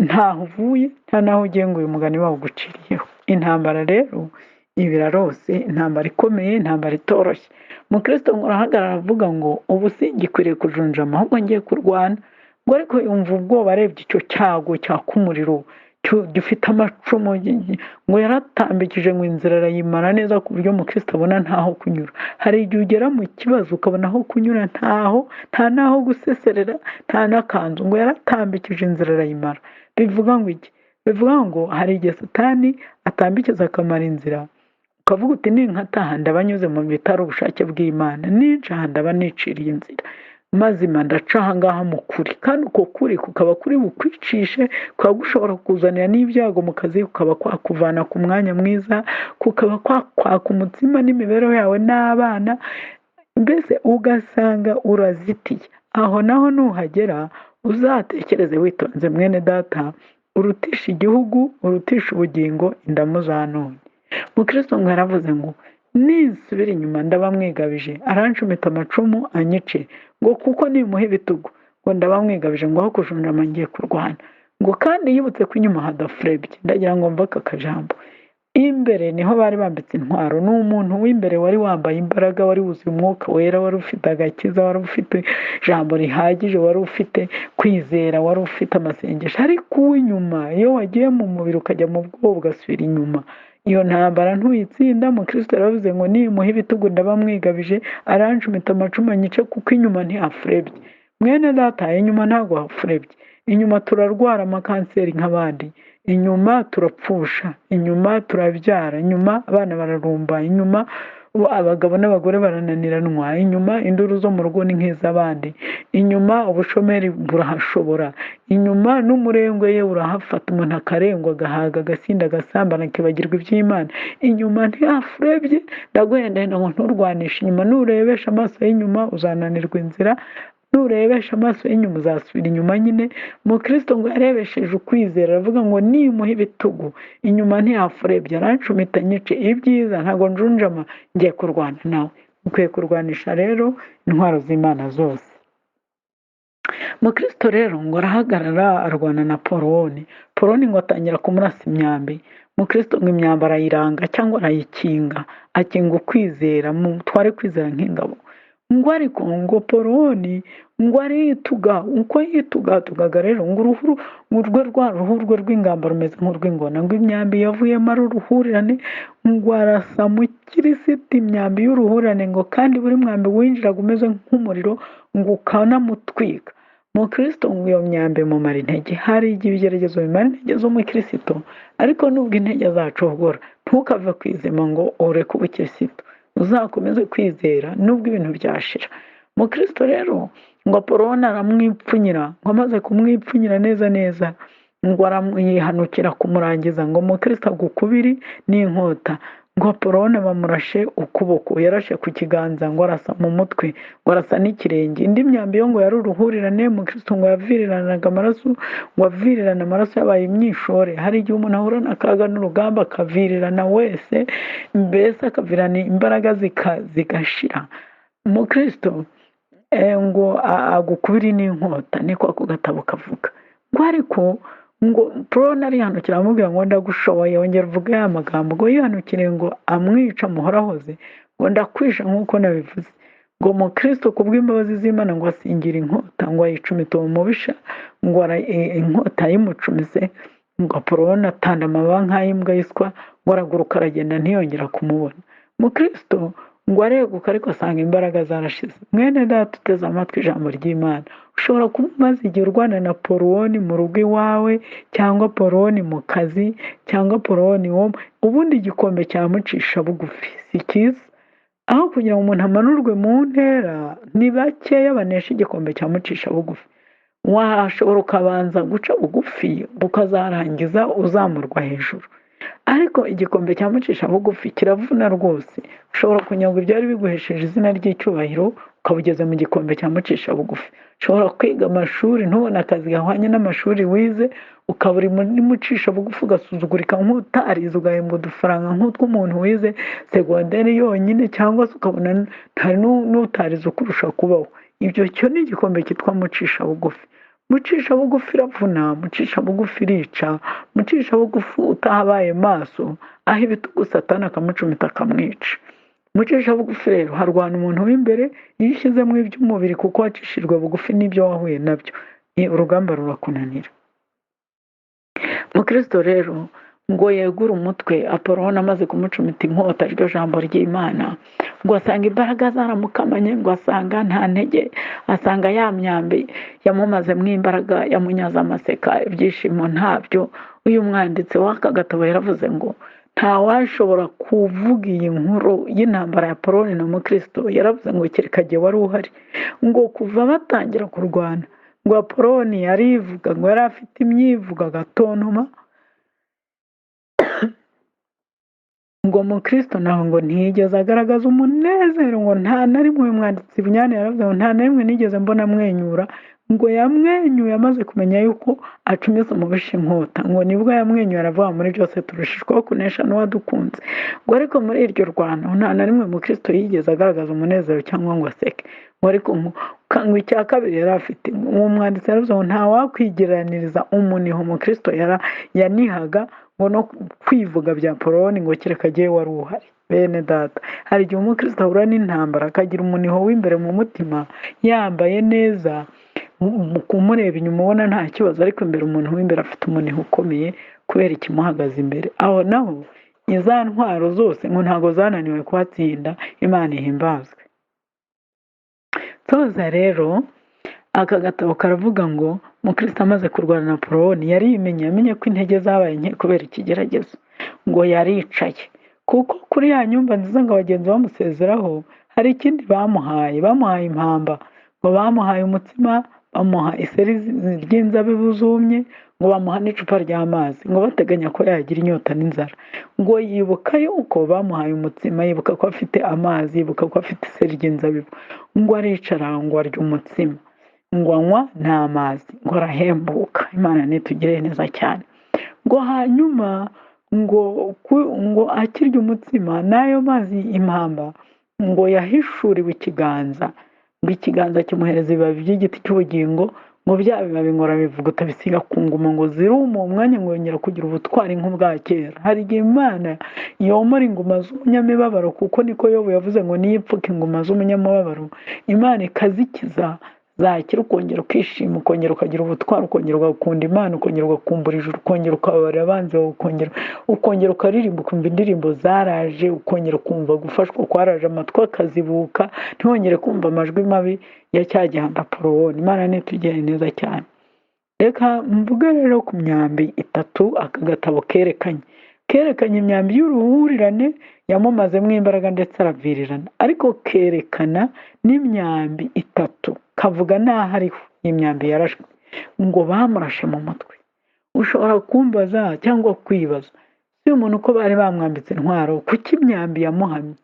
ntaho uvuye nta naho ugiye ngo uyu mugani bawuguciriyeho. Intambara rero ibirarose, intambara ikomeye, intambara itoroshye. Mukristo ngo arahagarara avuga ngo ubu singikwiriye kujunjama, ahubwo ngiye kurwana. Ngo ariko yumva ubwoba arebye icyo cyago cyaka umuriro gifite amacumu, ngo yaratambikije ngo inzira arayimara neza ku buryo Mukristo abona ntaho kunyura. Hari igihe ugera mu kibazo ukabona aho kunyura nta naho guseserera, nta n'akanzu. Ngo yaratambikije inzira arayimara. Bivuga ngo iki? Bivuga ngo hari igihe Satani atambikiza akamara inzira, ukavuga uti ninkataha ndaba nyuze mu bitari ubushake bw'Imana, nincaha ndaba niciriye inzira mazima, ndaca aha ngaha mu kuri, kandi uko kuri kukaba kuri bukwicishe, kukaba gushobora kukuzanira n'ibyago mu kazi, kukaba kwakuvana ku mwanya mwiza, kukaba kwakwaka umutima n'imibereho yawe n'abana, mbese ugasanga urazitiye. Aho naho nuhagera uzatekereze witonze mwene data, urutisha igihugu, urutisha ubugingo indamu za none. Mukristo ngo yaravuze ngo ninsubira inyuma ndaba mwigabije, arancumita amacumu anyice, ngo kuko nimuha ibitugu ngo ndaba mwigabije, ngo aho kujunjama ngiye kurwana. Ngo kandi yibutse ko inyuma hadafurebye. Ndagira ngo mva aka kajambo, imbere niho bari bambitse intwaro. Ni umuntu w'imbere wari wambaye imbaraga, wari wuzuye umwuka wera, wari ufite agakiza, wari ufite ijambo rihagije, wari ufite kwizera, wari ufite amasengesho. Ariko uw'inyuma iyo wagiye mu mubiri ukajya mu bwoba ugasubira inyuma, iyo ntambara ntuyitsinda. Mukristo yaravuze ngo nimuha ibitugu ndaba mwigabije, arancumita amacumu anyice, kuko inyuma ntihafurebye. Mwene data, inyuma ntabwo hafurebye. Inyuma turarwara amakanseri nk'abandi, inyuma turapfusha, inyuma turabyara, inyuma abana bararumba, inyuma abagabo n'abagore barananiranwa, inyuma induru zo mu rugo ni nk'iz'abandi, inyuma ubushomeri burahashobora, inyuma n'umurengwe ye urahafata, umuntu akarengwa, agahaga, agasinda, agasambana, akibagirwa iby'Imana. Inyuma ntihafurebye. Ndaguhendahenda ngo nturwanishe inyuma. Nurebesha amaso y'inyuma uzananirwa inzira, nurebesha amaso y'inyuma uzasubira inyuma nyine. Mukristo ngo yarebesheje ukwizera, aravuga ngo nimuha ibitugu inyuma ntihafurebye, arancumita nyice. Ibyiza ntabwo njunjama, ngiye kurwana nawe. Ukwiye kurwanisha rero intwaro z'Imana zose. Mukristo rero ngo arahagarara arwana na Poloni. Poloni ngo atangira kumurasa imyambi. Mukristo ngo imyamba arayiranga cyangwa arayikinga, akinga ukwizera, twari kwizera nk'ingabo. Ngo ariko ngo Poloni ngo arituga, uko yitugatugaga rero ngo uruhu rwe rw'ingamba rumeze nk'urw'ingona, ngo imyambi yavuyemo ari uruhurirane, ngo arasa mu kirisiti imyambi y'uruhurirane, ngo kandi buri mwambi winjiraga umeze nk'umuriro, ngo ukanamutwika. Mukristo ngo iyo myambi mumara intege. Hari igihe ibigeragezo bimara intege z'umukristo, ariko nubwo intege zacogora, ntukave ku izima ngo ureke ubukristo, uzakomeze kwizera nubwo ibintu byashira. Mukristo rero ngo Poloni aramwipfunyira, ngo amaze kumwipfunyira neza neza, ngo arayihanukira kumurangiza, ngo Mukristo agukubiri n'inkota. Ngo Poloni bamurashe ukuboko, yarashe ku kiganza, ngo arasa mu mutwe, ngo arasa n'ikirenge. Indi myambi yo ngo yari uruhurirane. Mukristo ngo yaviriranaga amaraso, ngo avirirana amaraso yabaye imyishore. Hari igihe umuntu ahura n'akaga n'urugamba akavirirana wese, mbese akavirana imbaraga zigashira. Mukristo ngo agukubiri n'inkota, niko ako gatabo kavuga. Ngo ariko ngo Poloni arihanukira amubwira ngo ndagushoboye, yongera uvuga ya magambo, ngo yihanukire ngo amwica muhorahoze, ngo ndakwisha nk'uko nabivuze. Ngo Mukristo kubw'imbabazi z'Imana ngo asingira inkota, ngo ayicumita uwo mubisha, ngo inkota yimucumise. Ngo Poloni atanda amababa nk'ay'imbwa yiswa, ngo araguruka aragenda ntiyongera kumubona. Mukristo ngo areguka ariko asanga imbaraga zarashize. Mwene data uteze amatwi ijambo ry'Imana, ushobora kuba umaze igihe urwana na Poloni mu rugo iwawe, cyangwa Poloni mu kazi, cyangwa Poloni ubundi igikombe cyamucisha bugufi si cyiza. Aho kugira ngo umuntu amanurwe mu ntera, ni bakeya banesha igikombe cyamucisha bugufi. Washobora ukabanza guca bugufi ukazarangiza uzamurwa hejuru, ariko igikombe cyamucisha bugufi kiravuna rwose. Ushobora kunyagwa ibyari biguhesheje izina ry'icyubahiro, ukaba ugeze mu gikombe cyamucisha bugufi. Ushobora kwiga amashuri ntubone akazi gahwanye n'amashuri wize, ukaba uri mucisha bugufi, ugasuzugurika nk'utarize, ugahembwa udufaranga nk'utw'umuntu wize segonderi yonyine, cyangwa se ukabona ntari n'utarize ukurusha kubaho. Ibyo cyo ni igikombe cyitwa mucisha bugufi. Mucisha bugufi iravuna, mucisha bugufi irica, mucisha bugufi utahabaye maso, aho ibitugu Satani akamucumita akamwica. Mucisha bugufi rero harwana umuntu w'imbere, iyo ushyizemo iby'umubiri kuko wacishijwe bugufi n'ibyo wahuye nabyo, urugamba rurakunanira. Mukristo rero ngo yegura umutwe. Poloni amaze kumucumita inkota, iryo jambo ry'Imana, ngo asanga imbaraga zaramukamanye, ngo asanga nta ntege, asanga ya myambi yamumazemo imbaraga, yamunyaza amaseka, ibyishimo ntabyo. Uyu mwanditsi w'aka gatabo yaravuze ngo ntawashobora kuvuga iyi nkuru y'intambara ya Poloni na Mukristo. Yaravuze ngo kereka jye wari uhari. Ngo kuva batangira kurwana, ngo Poloni yarivuga, ngo yari afite imyivugo agatontoma. Ngo Mukristo naho ngo ntiyigeze agaragaza umunezero, ngo nta na rimwe. Umwanditsi Bunyane yaravuze ngo nta na rimwe nigeze mbona amwenyura. Ngo yamwenyuye amaze kumenya yuko acumise umubisha inkota, ngo nibwo yamwenyuye aravuga muri byose turushishwaho kunesha n'uwadukunze. Ngo ariko muri iryo rwano nta na rimwe Mukristo yigeze agaragaza umunezero cyangwa ngo aseke. Ngo ariko ngo icya kabiri yari afite, uwo mwanditsi yaravuze ngo nta wakwigeraniriza umuniho Mukristo yanihaga, ngo no kwivuga bya poroni ngo kereka agiye wari uhari. Bene data, hari igihe umukristo ahura n'intambara akagira umuniho w'imbere mu mutima, yambaye neza, kumureba inyuma ubona nta kibazo, ariko imbere umuntu w'imbere afite umuniho ukomeye kubera ikimuhagaze imbere. Aho naho iza ntwaro zose ngo ntabwo zananiwe kuhatsinda. Imana ihimbazwe. Soza rero aka gatabo karavuga ngo umukristo amaze kurwana na poroni yamenye ko intege zabaye nke kubera ikigeragezo, ngo yaricaye kuko kuri ya nyumba nziza ngo abagenzi bamusezeraho hari ikindi bamuhaye impamba, ngo bamuhaye umutsima, bamuha iseri ry'inzabibu zumye, ngo bamuha n'icupa ry'amazi, ngo bateganya ko yagira inyota n'inzara. Ngo yibuka yuko bamuhaye umutsima, yibuka ko afite amazi, yibuka ko afite iseri ry'inzabibu, ngo aricara ngo arya umutsima, ngo anywa n'amazi, ngo arahembuka. Imana nitugirire neza cyane. Ngo hanyuma ngo akirya umutsima n'ayo mazi impamba, ngo yahishuriwe ikiganza, ngo ikiganza kimuhereza ibibabi by'igiti cy'ubugingo, ngo bya bibabi ngo arabivuguta bisiga ku nguma, ngo ziruma uwo mwanya ngo yongera kugira ubutwari nk'ubwa kera. Hari igihe Imana yomora inguma z'umunyamibabaro, kuko niko Yobu yavuze ngo niyipfuka inguma z'umunyamibabaro, Imana ikazikiza, zakira ukongera ukishima, ukongera ukagira ubutwari, ukongera ugakunda Imana, ukongera ugakumbura ijuru, ukongera ukababarira abanzi bawe, ukongera ukaririmba, ukumva indirimbo zaraje, ukongera ukumva gufashwa kwaraje, amatwi akazibuka, ntiwongere kumva amajwi mabi ya cya gihanda porowoni. Imana nitugire neza cyane. Reka mvuge rero ku myambi itatu aka gatabo kerekanye imyambi y'uruhurirane yamumazemo imbaraga ndetse aravirirana, ariko kerekana n'imyambi itatu. Kavuga n'aho ariho imyambi yarashwe, ngo bamurashe mu mutwe. Ushobora kumbaza cyangwa kwibaza, si umuntu uko bari bamwambitse intwaro, kuki imyambi yamuhamye?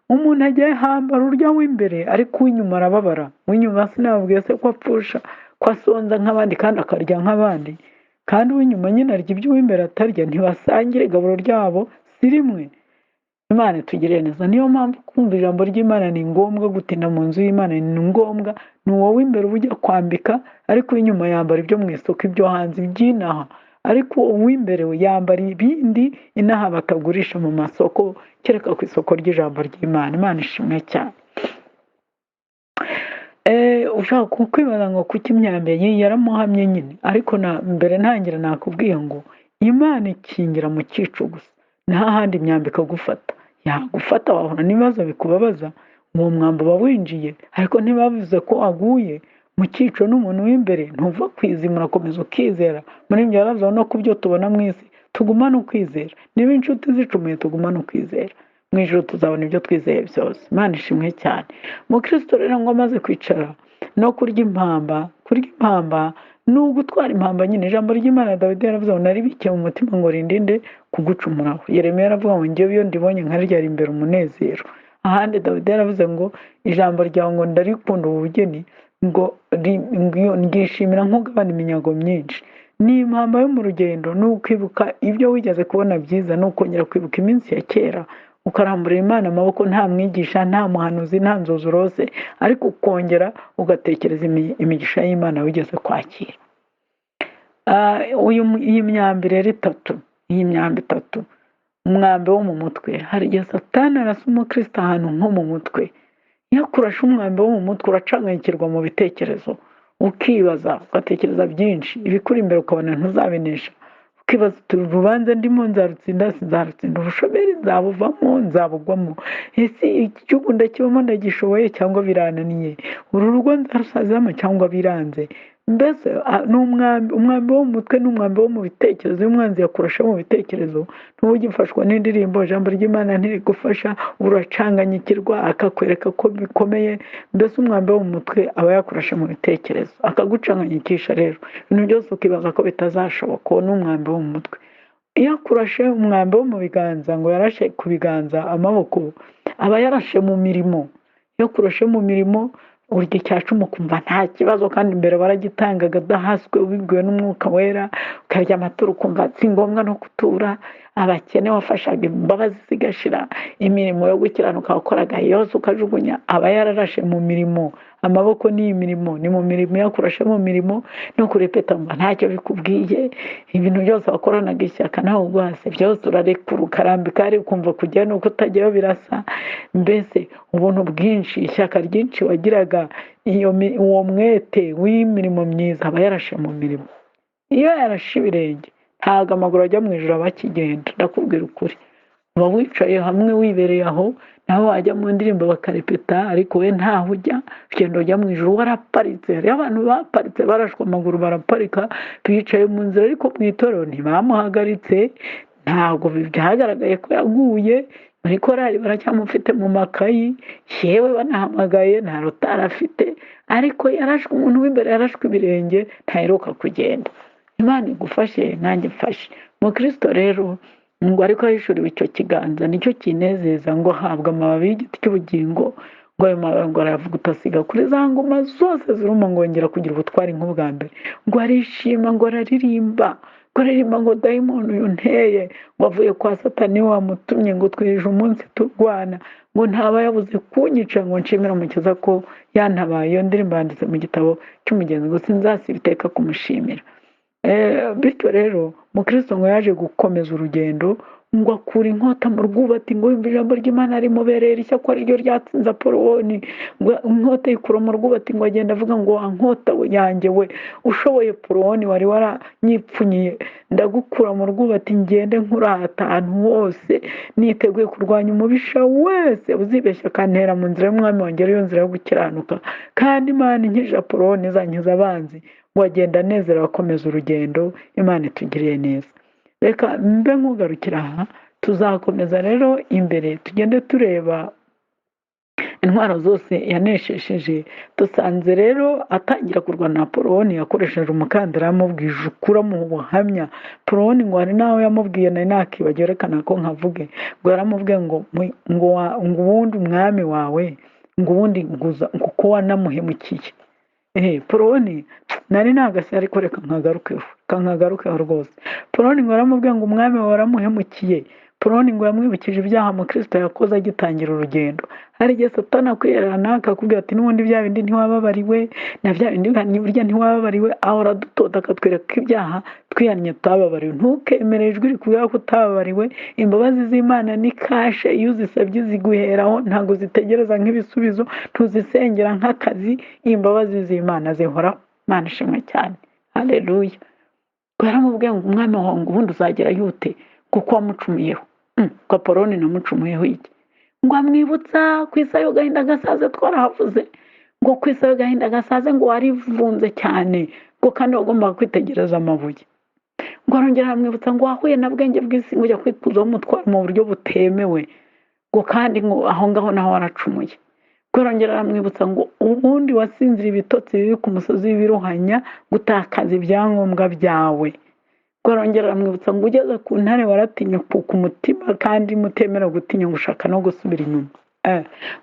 Umuntu agiye hambara urya w'imbere, ariko uw'inyuma arababara. Uw'inyuma sinababwiye se ko apfusha, ko asonza nk'abandi kandi akarya nk'abandi, kandi uw'inyuma nyine arya ibyo uw'imbere atarya, ntibasangire igaburo ryabo si rimwe. Imana itugirire neza. Niyo mpamvu kumva ijambo ry'Imana ni ngombwa, gutinda mu nzu y'Imana ni ngombwa. Ni wowe imbere uba ujya kwambika, ariko uw'inyuma yambara ibyo mu isoko, ibyo hanze, iby'inaha, ariko uw'imbere yambara ibindi inaha batagurisha mu masoko, kereka ku isoko ry'ijambo ry'Imana. Imana ishimwe cyane. Ushaka kukwibaza ngo kuki imyambi yaramuhamye nyine, ariko mbere ntangira nakubwiye ngo Imana ikingira mu cyico gusa, nta handi imyambi ikagufata. Yagufata wahura n'ibibazo bikubabaza, uwo mwambi uba winjiye, ariko ntibavuze ko aguye mu cyico n'umuntu w'imbere. Ntuva kwizima, urakomeza ukizera. Muri ibyo yaravuze no ku byo tubona mu isi tugumane ukwizera, niba inshuti zicumuye tugumane ukwizera, mu ijoro tuzabona ibyo twizeye byose. Imana ishimwe cyane. Umukristo rero ngo amaze kwicara no kurya impamba ni ugutwara impamba nyine. Ijambo ry'Imana Dawidi yaravuze ngo naribike mu mutima ngo rindinde kugucumuraho. Yeremiya yaravuga ngo njyewe iyo ndibonye nkaryara imbere umunezero. Ahandi Dawidi yaravuze ngo ijambo ryawe ngo ndarikunda ubu bugeni, ngo ryishimira nk'ugabana iminyago myinshi. Ni impamba yo mu rugendo, ni ukwibuka ibyo wigeze kubona byiza, ni ukongera kwibuka iminsi ya kera, ukaramburira Imana amaboko, nta mwigisha, nta muhanuzi, nta nzozi urose, ariko ukongera ugatekereza imigisha y'Imana wigeze kwakira. Iyi myambi rero itatu, iyi myambi itatu, umwambi wo mu mutwe. Hari igihe Satani arasa umukristo ahantu nko mu mutwe. Iyo akurashe umwambi wo mu mutwe uracanganyikirwa mu bitekerezo, ukibaza, ugatekereza byinshi, ibikuri imbere ukabona ntuzabinesha, ukibaza uti urubanza ndimo nzarutsinda sinzarutsinda, ubushomeri nzabuvamo nzabugwamo, ese iki gihugu ndakibamo ndagishoboye cyangwa birananiye, uru rugo nzarusazamo cyangwa biranze. Mbese umwambi wo mu mutwe n'umwambi wo mu bitekerezo. Iyo umwanzi yakurashe mu bitekerezo, ntugifashwa n'indirimbo, ijambo ry'Imana ntirigufasha, uracanganyikirwa, akakwereka ko bikomeye. Mbese umwambi wo mu mutwe aba yakurashe mu bitekerezo, akagucanganyikisha rero ibintu byose ukibaza ko bitazashoboka. Uwo ni umwambi wo mu mutwe. Iyo akurashe umwambi wo mu biganza, ngo yarashe ku biganza amaboko, aba yarashe mu mirimo. Iyo akurashe mu mirimo, urya icyacumu ukumva nta kibazo, kandi imbere baragitangaga adahaswe, ubibwiwe n'umwuka wera. Ukarya amaturo ukumva si ngombwa no gutura abakene, wafashaga imbabazi zigashira, imirimo yo gukiranuka wakoraga yose ukajugunya. Aba yararashe mu mirimo, amaboko ni imirimo, ni mu mirimo, iyo akurashe mu mirimo no kurepeta mba ntacyo bikubwiye, ibintu byose wakoranaga ishyaka nawe ugwase byose urarekura ukarambika ari ukumva kujya nuko utajyayo birasa. Mbese ubuntu bwinshi, ishyaka ryinshi wagiraga, uwo mwete w'imirimo myiza aba yarashe mu mirimo. Iyo yarashe ibirenge ntabwo amaguru ajya mu ijoro aba akigenda, ndakubwira ukuri. Uba wicaye hamwe wibereye aho, naho wajya mu ndirimbo bakarepeta ariko we ntaho ujya, ugenda ujya mu ijoro waraparitse. Hariyo abantu baparitse barashwe amaguru baraparika, bicaye mu nzira ariko mu itorero ntibamuhagaritse, ntabwo byagaragaye ko yaguye. Muri korali baracyamufite mu makayi, yewe banahamagaye nta rutara afite, ariko yarashwe, umuntu w'imbere yarashwe ibirenge ntaheruka kugenda. Imana igufashe nanjye mfashe. Mukristo rero ngo ariko yishuriwe icyo kiganza nicyo kinezeza, ngo ahabwa amababi y'igiti cy'ubugingo, ngo ayo mababi ngo aravuga utasiga kuri za ngoma zose zirimo ngongera kugira ubutwari nk'ubwa mbere. Ngo arishima, ngo araririmba, ngo aririmba ngo dayimoni uyu nteye, ngo avuye kwa Satani wamutumye, ngo twirije umunsi turwana, ngo ntaba yabuze kunyica, ngo nshimire Umukiza ko yantabaye. Iyo ndirimbo yanditse mu gitabo cy'umugenzi, ngo sinzasiba iteka kumushimira. Bityo rero Mukristo ngo yaje gukomeza urugendo, ngo akura inkota mu rwubati, ngo yumva ijambo ry'Imana rimubereye rishya ko ariryo ryatsinze Apoloni. Ngo inkota yikura mu rwubati, ngo agenda avuga ngo wa nkota yanjye we ushoboye Apoloni wari waranyipfunyiye, ndagukura mu rwubati ngende nkurata ahantu hose, niteguye kurwanya umubisha wese uzibeshya akantera mu nzira y'umwami wanjye, ariyo nzira yo gukiranuka. Kandi Imana inkije Apoloni izankiza abanzi. Ngo agenda anezerewe akomeza urugendo. Imana itugiriye neza. Reka mbe nkugarukira aha, tuzakomeza rero imbere tugende tureba intwaro zose yaneshesheje. Dusanze rero atangira kurwana na Apoloni yakoresheje umukandara yamubwije ukura mu buhamya. Apoloni ngo hari nawe yamubwiye nari nakibagiwe rekana ko nkavuge, ngo yaramubwiye ngo ubundi umwami wawe, ngo ubundi kuko wanamuhemukiye. Apoloni nari nagase ariko reka nkagarukeho rwose. Apoloni ngo yaramubwiye ngo umwami wawe waramuhemukiye. Apoloni ngo yamwibukije ibyaha Mukristo yakoze agitangira urugendo. Hari igihe Satani akwirana akakubwira ati n'ubundi bya bindi ntiwababariwe, na bya bindi burya ntiwababariwe, ahora dutoda akatwereka ko ibyaha twihannye tutababariwe. Ntukemere ijwi rikubwira ko utababariwe. Imbabazi z'Imana ni kashe, iyo uzisabye ziguheraho, ntabwo zitegereza nk'ibisubizo, ntuzisengera nk'akazi. Imbabazi z'Imana zihoraho. Imana ishimwe cyane. Haleluya. Ngo yaramubwiye ngo umwami wawe ngo ubundi uzagera yute kuko wamucumuyeho. Ngo Apoloni namucumuyeho iki? Ngo amwibutsa ku isayo gahinda gasaze twarahavuze, ngo ku isayo gahinda gasaze ngo warivunze cyane, ngo kandi wagombaga kwitegereza amabuye. Ngo arongera amwibutsa ngo wahuye na bwenge bw'isi, ngo ujya kwikuzaho umutwaro mu buryo butemewe, ngo kandi ngo aho ngaho naho waracumuye. Ngo arongera aramwibutsa ngo ubundi wasinzira ibitotsi bibi ku musozi w'ibiruhanya, gutakaza ibyangombwa byawe. Ngo arongera aramwibutsa ngo ugeze ku ntare waratinya ku mutima, kandi mutemera gutinya ngo ushaka no gusubira inyuma.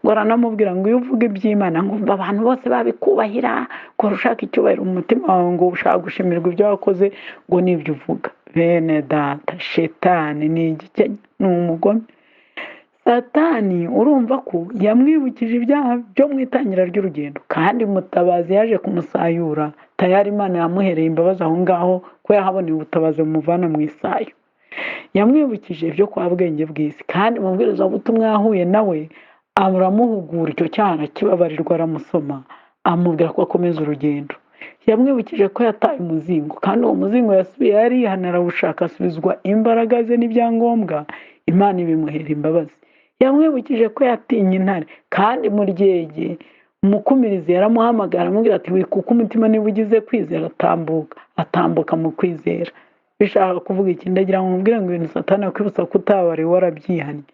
Ngo aranamubwira ngo iyo uvuga iby'Imana ngo abantu bose babikubahira, ngo ushaka icyubahiro mu mutima wawe, ngo ushaka gushimirwa ibyo wakoze, ngo nibyo uvuga. Bene data, Shetani ni igikenya, ni umugome. Satani urumva ko yamwibukije ibyaha byo mu itangira ry'urugendo, kandi Mutabazi yaje kumusayura. Tayari Imana yamuhereye imbabazi aho ngaho ko yahaboneye ubutabazi bumuvana mu isayo. Yamwibukije ibyo kwa bwenge bw'isi, kandi umubwirizabutumwa yahuye nawe aramuhugura icyo cyaha kibabarirwa, aramusoma amubwira ko akomeza urugendo. Yamwibukije ko yataye umuzingo, kandi uwo muzingo yasubiye yarihana arawushaka, asubizwa imbaraga ze n'ibyangombwa. Imana ibimuhera imbabazi. Yamwibukije ko yatinye intare, kandi mu ryege umukumirizi yaramuhamagara aramubwira ati wikuka umutima, niba ugize kwizera atambuka mu kwizera. Bishaka kuvuga iki? Ndagira ngo mubwire ngo ibintu Satani akwibutsa ko utabariwe warabyihannye,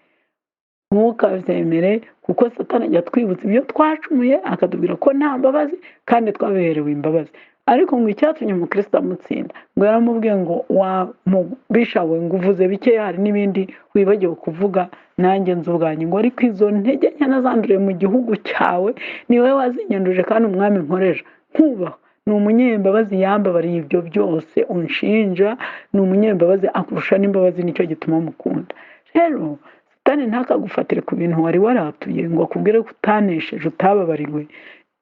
ntukabyemere, kuko Satani ajya twibutsa ibyo twacumuye akatubwira ko nta mbabazi, kandi twabiherewe imbabazi. Ariko ngo icyatumye Umukristo amutsinda, ngo yaramubwiye ngo bishawe ngo uvuze bike, hari n'ibindi wibagiwe kuvuga, nanjye nzi ubwanjye, ngo ariko izo ntege nke nazanduriye mu gihugu cyawe ni wowe wazinyanduje, kandi umwami nkoresha nkubaha ni umunyembabazi, yambabariye ibyo byose unshinja. Ni umunyembabazi akurusha n'imbabazi, nicyo gituma mukunda. Rero Satani ntakagufatire ku bintu wari waratuye ngo akubwire ko utanesheje, utababariwe.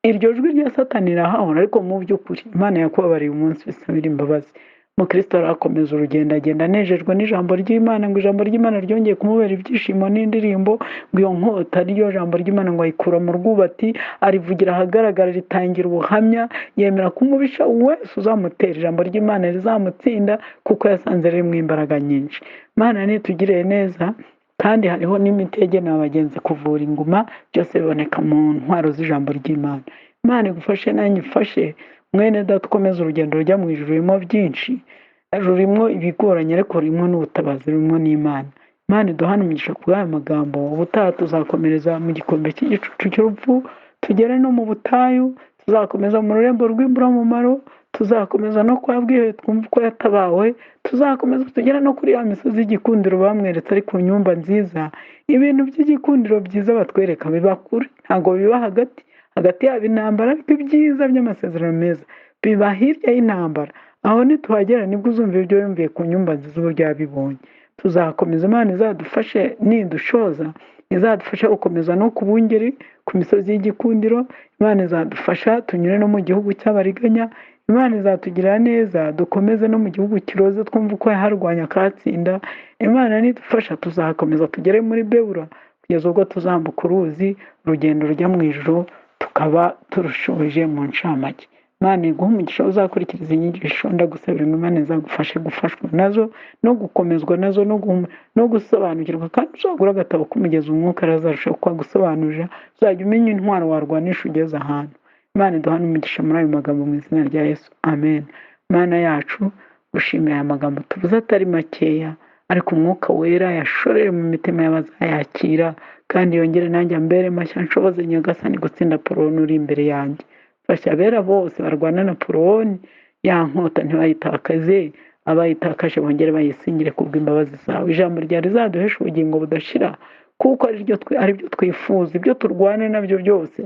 iryo jwi rya satani rirahahora, ariko mu by'ukuri Imana yakubabariye umunsi bisabira imbabazi. Umukristo arakomeza urugendo, agenda anejejwe n'ijambo ry'Imana, ngo ijambo ry'Imana ryongeye kumubera ibyishimo n'indirimbo, ngo iyo nkota ryo jambo ry'Imana ngo ayikura mu rwubati, arivugira ahagaragara, ritangira ubuhamya, yemera ko umubisha wese uzamutera ijambo ry'Imana rizamutsinda, kuko yasanze ririmo imbaraga nyinshi. Imana nitugirire neza, kandi hariho n'imiti yagenewe abagenzi kuvura inguma, byose biboneka mu ntwaro z'ijambo ry'Imana. Imana igufashe nanjye ifashe mwene data, ukomeza urugendo rujya mu ijuru. Rurimo byinshi, rurimo ibigoranye, ariko rurimo n'ubutabazi, rurimo n'Imana. Imana iduhane umugisha ku bw'aya magambo. Ubutaha tuzakomereza mu gikombe cy'igicucu cy'urupfu, tugere no mu butayu, tuzakomeza mu rurembo rw'imburamumaro, tuzakomeza no kwa Bwiherero twumva uko yatabawe, tuzakomeza tugera no kuri ya misozi y'igikundiro bamweretse ari ku nyumba nziza. Ibintu by'igikundiro byiza batwereka biba kure, ntabwo biba hagati yabo intambara, ariko ibyiza by'amasezerano meza biba hirya y'intambara. Aho nituhagera nibwo uzumva ibyo yumviye ku nyumba nziza uburyo yabibonye. Tuzakomeza, Imana izadufashe nidushoza, izadufasha gukomeza no ku bungeri, ku misozi y'igikundiro. Imana izadufasha tunyure no mu gihugu cy'abariganya. Imana izatugirira neza, dukomeze no mu gihugu kiroze, twumva uko yaharwanya akatsinda. Imana nidufasha tuzakomeza tugere muri Bewura, kugeza ubwo tuzambuka uruzi, urugendo rujya mu ijuru, tukaba turushoje mu ncamake. Imana iguhe umugisha uzakurikiza inyigisho, ndagusabira ngo Imana izagufashe gufashwa nazo, no gukomezwa nazo, no gusobanukirwa, kandi uzagura agatabo k'umugezi umwuka arazarushaho kugusobanurira, uzajya umenya intwaro warwanisha ugeze ahantu. Imana iduhane umugisha muri ayo magambo mu izina rya Yesu, amen. Mana yacu, gushimira aya magambo tuvuze atari makeya, ariko umwuka wera yashoreye mu mitima y'abazayakira, kandi yongere nanjye ambere mashya, nshoboze Nyagasani gutsinda Apoloni uri imbere yanjye. Fasha abera bose barwana na Apoloni, ya nkota ntibayitakaze, abayitakaje bongere bayisingire kubw'imbabazi zawe. Ijambo ryawe rizaduhesha ubugingo budashira, kuko ari byo twifuza. Ibyo turwane nabyo byose